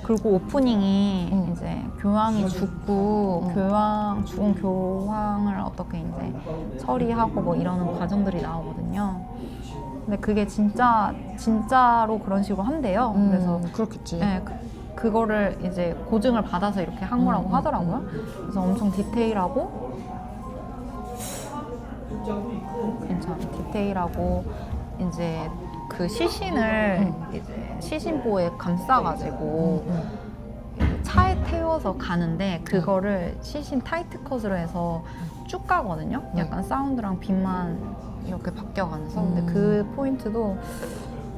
그리고 오프닝이 이제 교황이 죽고 죽은 교황을 어떻게 이제 처리하고 뭐 이러는 과정들이 나오거든요. 근데 그게 진짜로 그런 식으로 한대요. 그래서 그렇겠지. 네, 그거를 이제 고증을 받아서 이렇게 한 거라고 하더라고요. 그래서 엄청 디테일하고 디테일하고 이제 그 시신을 이제 시신보에 감싸가지고 차에 태워서 가는데 그거를 시신 타이트 컷으로 해서 쭉 가거든요. 약간 사운드랑 빛만 이렇게 바뀌어가면서 근데 그 포인트도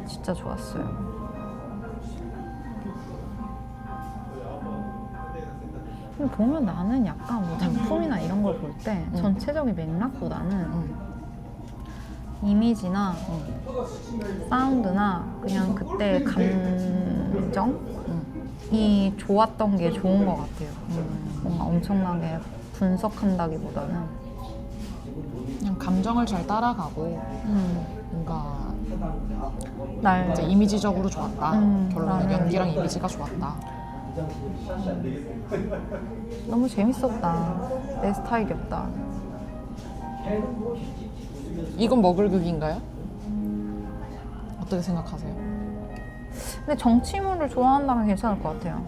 진짜 좋았어요. 근데 보면 나는 약간 뭐 작품이나 이런 걸 볼 때 전체적인 맥락보다는 이미지나 사운드나 그냥 그때 감정이 좋았던 게 좋은 것 같아요. 뭔가 엄청나게 분석한다기보다는 그냥 감정을 잘 따라가고 뭔가 날 이제 이미지적으로 좋았다. 결론은 나는 연기랑 이미지가 좋았다. 너무 재밌었다. 내 스타일이었다. 이건 먹을 극인가요? 어떻게 생각하세요? 근데 정치물을 좋아한다면 괜찮을 것 같아요.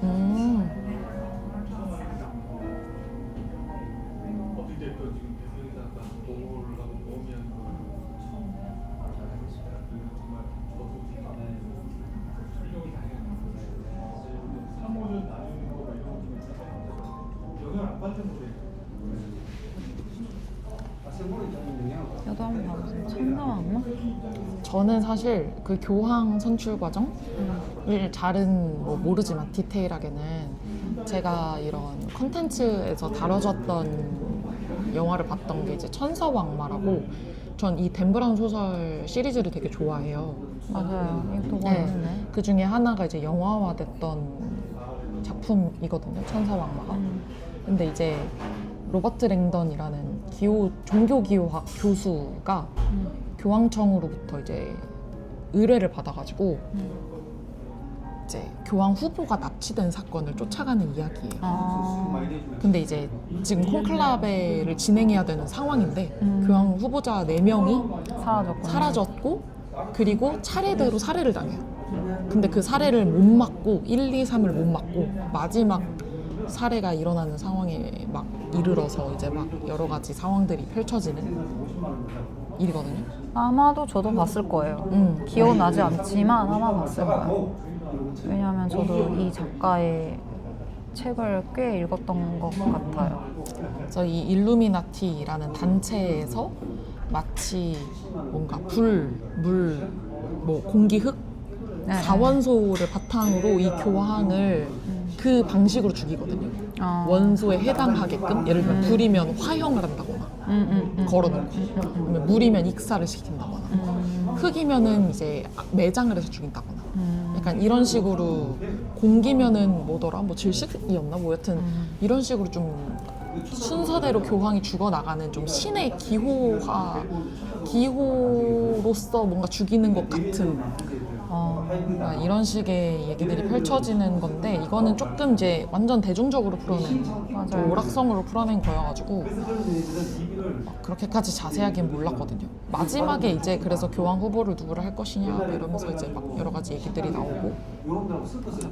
저도 한번 봐보세요. 천사와 악마? 저는 사실 그 교황 선출 과정을 잘은 뭐 모르지만 디테일하게는 제가 이런 컨텐츠에서 다뤄졌던 영화를 봤던 게 이제 천사와 악마라고 전 이 댄 브라운 소설 시리즈를 되게 좋아해요. 맞아요. 이것도 네. 봤는데. 그 중에 하나가 이제 영화화됐던 작품이거든요. 천사와 악마가. 근데 이제 로버트 랭던이라는 종교 기호학 교수가 교황청으로부터 이제 의뢰를 받아가지고 이제 교황 후보가 납치된 사건을 쫓아가는 이야기예요. 근데 이제 지금 콘클라베를 진행해야 되는 상황인데 교황 후보자 4명이 사라졌고 그리고 차례대로 살해를 당해요. 근데 그 살해를 못 막고 1, 2, 3을 못 막고 마지막 살해가 일어나는 상황에 막 이르러서 이제 막 여러 가지 상황들이 펼쳐지는 일이거든요. 아마도 저도 봤을 거예요. 기억나지 않지만 아마 봤을 거예요. 왜냐하면 저도 이 작가의 책을 꽤 읽었던 것 같아요. 그래서 이 일루미나티라는 단체에서 마치 뭔가 불, 물, 뭐 공기, 흙, 네. 4원소를 바탕으로 이 교황을 그 방식으로 죽이거든요. 원소에 해당하게끔 예를 들면 불이면 화형을 한다거나 걸어놓고 아니면 물이면 익사를 시킨다거나 흙이면은 이제 매장을 해서 죽인다거나 약간 이런 식으로 공기면은 뭐더라 뭐 질식이었나 뭐 여튼 이런 식으로 좀 순서대로 교황이 죽어나가는 좀 신의 기호로서 뭔가 죽이는 것 같은 이런 식의 얘기들이 펼쳐지는 건데 이거는 조금 이제 완전 대중적으로 풀어낸 맞아요. 오락성으로 풀어낸 거여가지고 그렇게까지 자세하게는 몰랐거든요. 마지막에 이제 그래서 교황 후보를 누구를 할 것이냐 뭐 이러면서 이제 막 여러 가지 얘기들이 나오고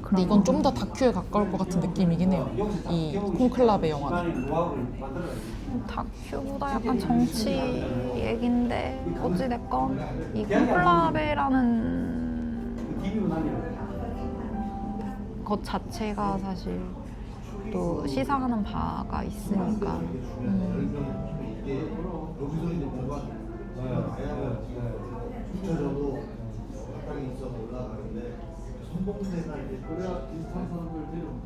근데 이건 좀 더 다큐에 가까울 것 같은 느낌이긴 해요. 이 콘클라베 영화는. 다큐보다 약간 정치 얘긴데 어찌됐건 이 콘클라베라는 것 자체가 사실 또 시사하는 바가 있으니까 붙여줘도 바닥에 있어 올라가는데 선봉대가 이제 그래야 비슷한 사람들 데려오는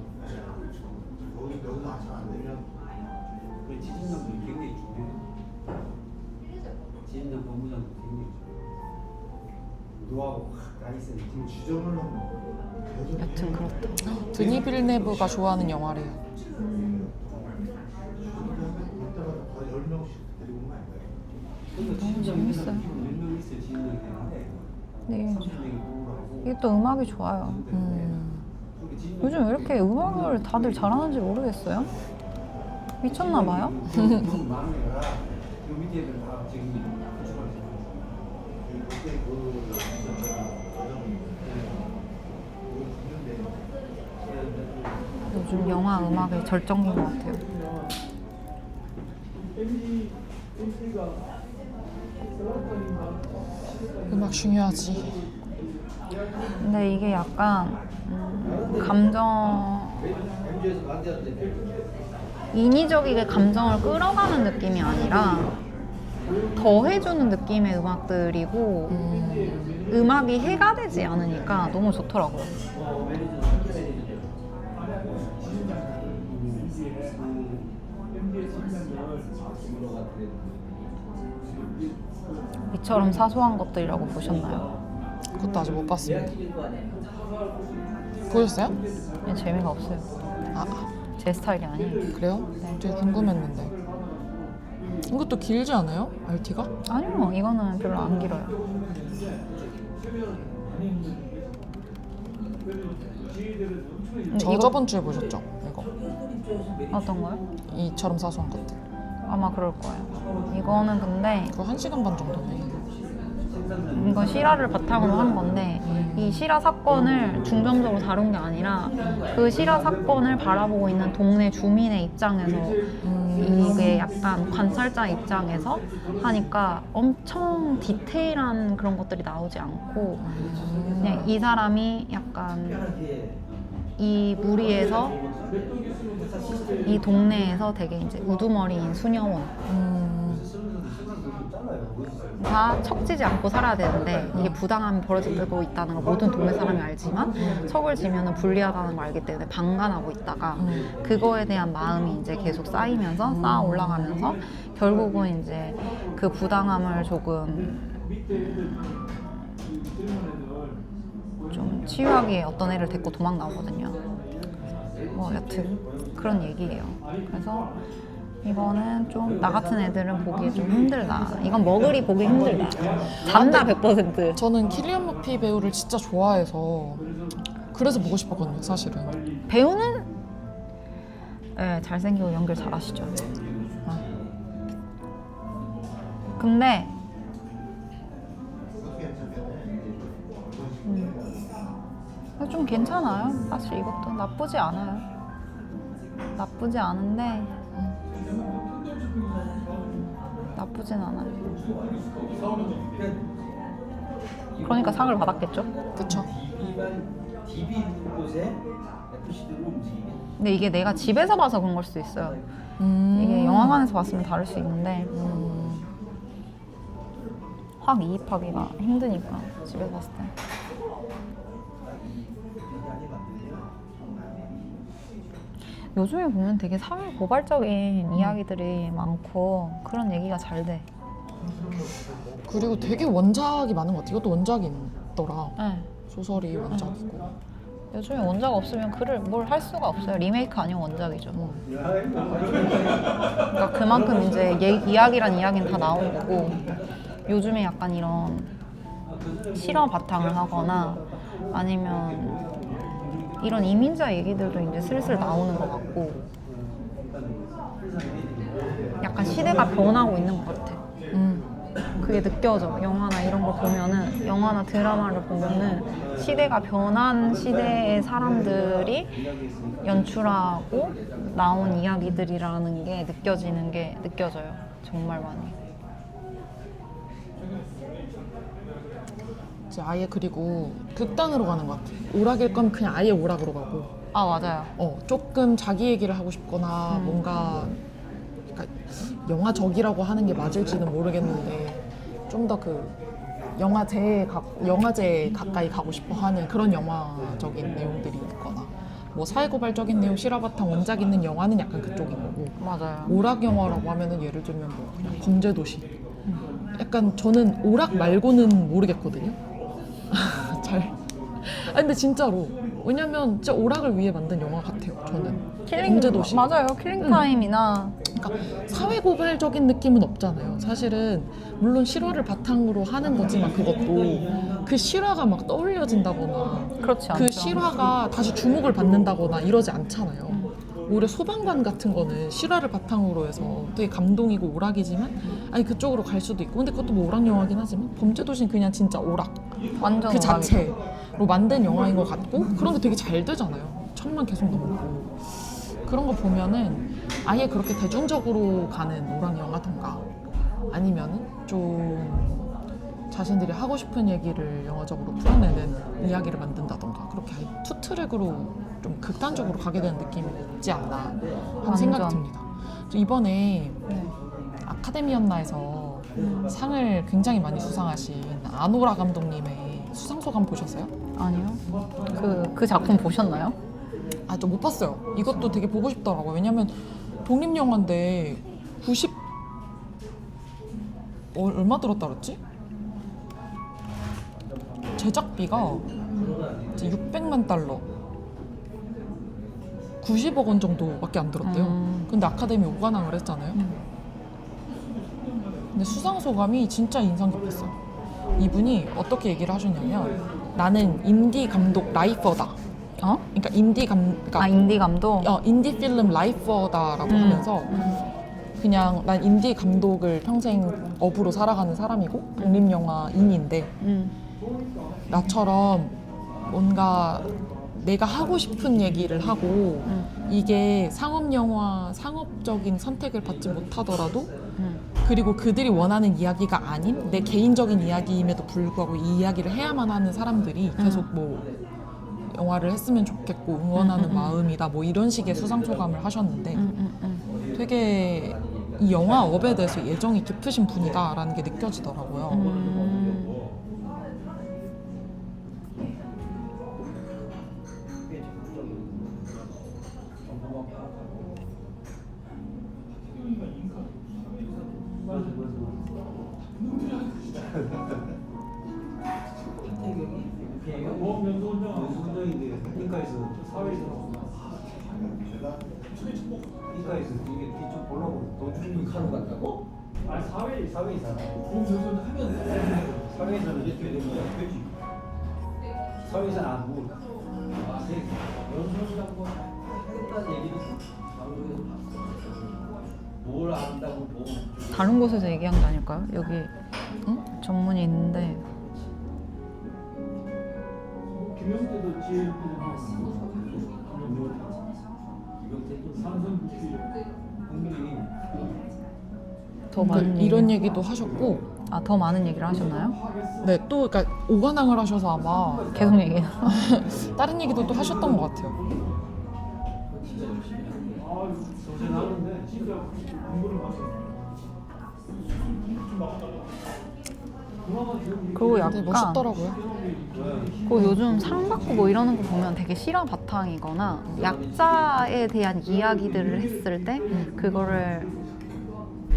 거죠. 여기가 잘 안 되면 그 지진장도 굉장히 중요해요. 지진장 본부장도 굉장히 중요해요. 노하고 다 있어요. 지금 지정을 계속 여튼 그렇다. 드니 빌네브가 좋아하는 영화래요. 이따가 다 10명씩 데리고 오는 거 아닌가요? 그러니까 지진장 있어요. 1명 있어요. 지진장이 되는데 네. 30명이 공부하고 이게 또 음악이 좋아요. 요즘 왜 이렇게 음악을 다들 잘하는지 모르겠어요. 미쳤나 봐요. 너무 많은 거라 요 밑에 애들 다 지금 구축할 수 있어요. 그때 요즘 영화 음악의 절정인 것 같아요. 음악 중요하지. 근데 이게 약간 감정 인위적이게 감정을 끌어가는 느낌이 아니라 더해주는 느낌의 음악들이고 음악이 해가 되지 않으니까 너무 좋더라고요. 이처럼 사소한 것들이라고 보셨나요? 그것도 아직 못 봤습니다. 보셨어요? 그냥 재미가 없어요. 아, 제 스타일이 아니에요. 그래요? 되게 궁금했는데. 이것도 길지 않아요? RT가? 아니요, 이거는 별로 안 길어요. 근데 저번 주에 보셨죠? 이거. 어떤 거요? 이처럼 사소한 것들. 아마 그럴 거예요. 이거는 근데 그거 1시간 반 정도네. 이건 실화를 바탕으로 한 건데 이 실화 사건을 중점적으로 다룬 게 아니라 그 실화 사건을 바라보고 있는 동네 주민의 입장에서 이게 약간 관찰자 입장에서 하니까 엄청 디테일한 그런 것들이 나오지 않고 그냥 이 사람이 약간 이 무리에서 이 동네에서 되게 이제 우두머리인 수녀원 다 척지지 않고 살아야 되는데 이게 부당함이 벌어지고 있다는 걸 모든 동네 사람이 알지만 척을 지면은 불리하다는 걸 알기 때문에 방관하고 있다가 그거에 대한 마음이 이제 계속 쌓이면서 쌓아 올라가면서 결국은 이제 그 부당함을 조금 좀 치유하기 위해 어떤 애를 데리고 도망 나오거든요. 뭐 여튼 그런 얘기예요. 그래서 이거는 좀 나 같은 애들은 보기 좀 힘들다. 이건 머글이 보기 힘들다. 잔다 100%. 저는 킬리안 머피 배우를 진짜 좋아해서 그래서 보고 싶었거든요, 사실은. 배우는 네, 잘생기고 연기를 잘하시죠. 근데 좀 괜찮아요. 사실 이것도 나쁘지 않아요. 나쁘지 않은데 나쁘진 않아요. 그러니까 상을 받았겠죠? 그쵸? DB 있는 곳에 FC들을 움직이게. 근데 이게 내가 집에서 봐서 그런 걸 수도 있어요. 이게 영화관에서 봤으면 다를 수 있는데 확 이입하기가 힘드니까 집에서 봤을 때. 요즘에 보면 되게 사회 고발적인 이야기들이 많고 그런 얘기가 잘 돼. 그리고 되게 원작이 많은 것 같아요. 이것도 원작이 있더라. 네. 소설이 원작이고. 요즘에 원작 없으면 글을 뭘 할 수가 없어요. 리메이크 아니면 원작이죠. 그러니까 그만큼 이제 이야기란 이야기는 다 나온 거고 요즘에 약간 이런 실화 바탕을 하거나 아니면 이런 이민자 얘기들도 이제 슬슬 나오는 것 같고 약간 시대가 변하고 있는 것 같아. 그게 느껴져. 영화나 이런 걸 보면은 영화나 드라마를 보면은 시대가 변한 시대의 사람들이 연출하고 나온 이야기들이라는 게 느껴져요. 정말 많이. 이제 아예 그리고 극단으로 가는 것 같아. 오락일 거면 그냥 아예 오락으로 가고. 아 맞아요. 조금 자기 얘기를 하고 싶거나 뭔가 그러니까 영화적이라고 하는 게 맞을지는 모르겠는데 좀 더 그 영화제에 가까이 가고 싶어 하는 그런 영화적인 내용들이 있거나 뭐 사회고발적인 내용 실화 바탕 원작 있는 영화는 약간 그쪽인 거고 맞아요. 오락 영화라고 하면은 예를 들면 뭐 그냥 범죄도시 약간 저는 오락 말고는 모르겠거든요. 잘. 근데 진짜로 왜냐면 진짜 오락을 위해 만든 영화 같아요. 저는 범죄도시. 맞아요. 킬링타임이나 그러니까 사회고발적인 느낌은 없잖아요. 사실은 물론 실화를 바탕으로 하는 거지만 그것도 그 실화가 막 떠올려진다거나 그렇지 않죠. 그 실화가 다시 주목을 받는다거나 이러지 않잖아요. 오히려 소방관 같은 거는 실화를 바탕으로 해서 되게 감동이고 오락이지만 아니 그쪽으로 갈 수도 있고 근데 그것도 뭐 오락 영화긴 하지만 범죄도시는 그냥 진짜 오락 완전 그 오락이죠. 자체로 만든 영화인 것 같고 그런 게 되게 잘 되잖아요. 1000만 계속 넘고 그런 거 보면은 아예 그렇게 대중적으로 가는 오락 영화던가 아니면은 좀 자신들이 하고 싶은 얘기를 영화적으로 풀어내는 이야기를 만든다던가 그렇게 아예 투 트랙으로 좀 극단적으로 가게 되는 느낌이 있지 않나 하는 생각이 완전. 듭니다. 이번에 네. 아카데미였나에서 상을 굉장히 많이 수상하신 아노라 감독님의 수상소감 보셨어요? 아니요. 그 작품 보셨나요? 아, 저 못 봤어요. 이것도 되게 보고 싶더라고요. 왜냐면 독립영화인데 90 얼마 들었다 그랬지? 제작비가 이제 600만 달러 90억 원 정도밖에 안 들었대요. 근데 아카데미 5관왕을 했잖아요. 근데 수상 소감이 진짜 인상 깊었어요. 이분이 어떻게 얘기를 하셨냐면 나는 인디 감독 라이퍼다. 어? 그러니까 그러니까 인디 감독? 인디 필름 라이퍼다라고 하면서 그냥 난 인디 감독을 평생 업으로 살아가는 사람이고 독립영화인인데 나처럼 뭔가 내가 하고 싶은 얘기를 하고 이게 상업영화, 상업적인 선택을 받지 못하더라도 그리고 그들이 원하는 이야기가 아닌 내 개인적인 이야기임에도 불구하고 이 이야기를 해야만 하는 사람들이 계속 뭐 영화를 했으면 좋겠고 응원하는 마음이다 뭐 이런 식의 수상소감을 하셨는데 되게 이 영화업에 대해서 애정이 깊으신 분이다라는 게 느껴지더라고요. 연수원장인데 인가에서 사회에서 인가에서 이게 좀 보려고 돈 주는 하러 갔다고? 아니 사회잖아. 공연수원장 하면 돼. 사회에서는 이렇게 되는 거야. 되지. 사회에서는 안 뭐. 연수원장하고 했다는 얘기도 방송에서 봤어. 뭘 안다고 뭐. 다른 곳에서 얘기한 게 아닐까요? 여기 전문이 있는데 김영태도 제일 국민이 더 많은 이런 얘기도 하셨고 더 많은 얘기를 하셨나요? 네, 또 그러니까 오관왕을 하셔서 아마 계속 얘기해요. 다른 얘기도 또 하셨던 것 같아요. 저제 나는데 진짜 공부를 많이 그리고 되게 약간 멋있더라고요. 그 요즘 상 받고 뭐 이러는 거 보면 되게 실화 바탕이거나 약자에 대한 이야기들을 했을 때 그거를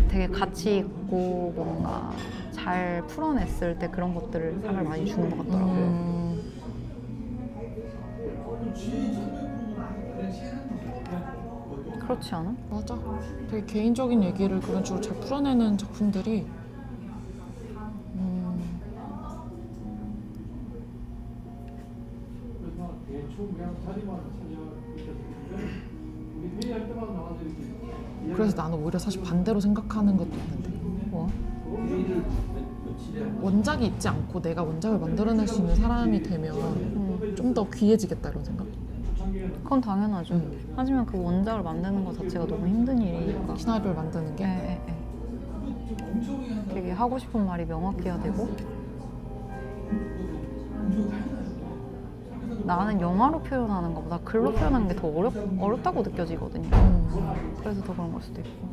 되게 가치 있고 뭔가 잘 풀어냈을 때 그런 것들을 상을 많이 주는 것 같더라고요. 그렇지 않아? 맞아. 되게 개인적인 얘기를 그런 식으로 잘 풀어내는 작품들이 대충 그냥 자리만 찾아 우리 회의할 때만 나와서 이렇게 그래서 나는 오히려 사실 반대로 생각하는 것도 있는데 뭐? 회의를 원작이 있지 않고 내가 원작을 만들어낼 수 있는 사람이 되면 좀 더 귀해지겠다 이런 생각. 그건 당연하죠. 하지만 그 원작을 만드는 것 자체가 너무 힘든 일이니까. 시나리오를 만드는 게 예. 되게 하고 싶은 말이 명확해야 되고 나는 영화로 표현하는 것보다 글로 표현하는 게 더 어렵다고 느껴지거든요. 그래서 더 그런 걸 수도 있고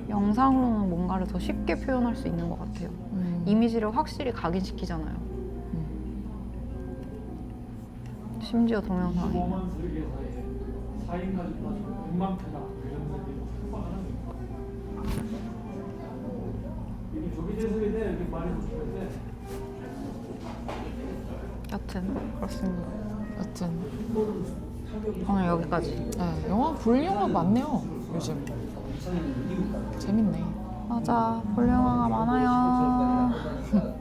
영상으로는 뭔가를 더 쉽게 표현할 수 있는 것 같아요. 이미지를 확실히 각인시키잖아요. 심지어 동영상에 공허한 세계 사이에 4인까지 빠지고 100만 패다 이런 것들이 촉박하는 이게 조기재석에 대해 이렇게 말해주고 싶은데 여튼 그렇습니다. 여튼 오늘 여기까지. 네, 영화 볼 영화 많네요 요즘. 재밌네. 맞아, 볼 영화가 많아요.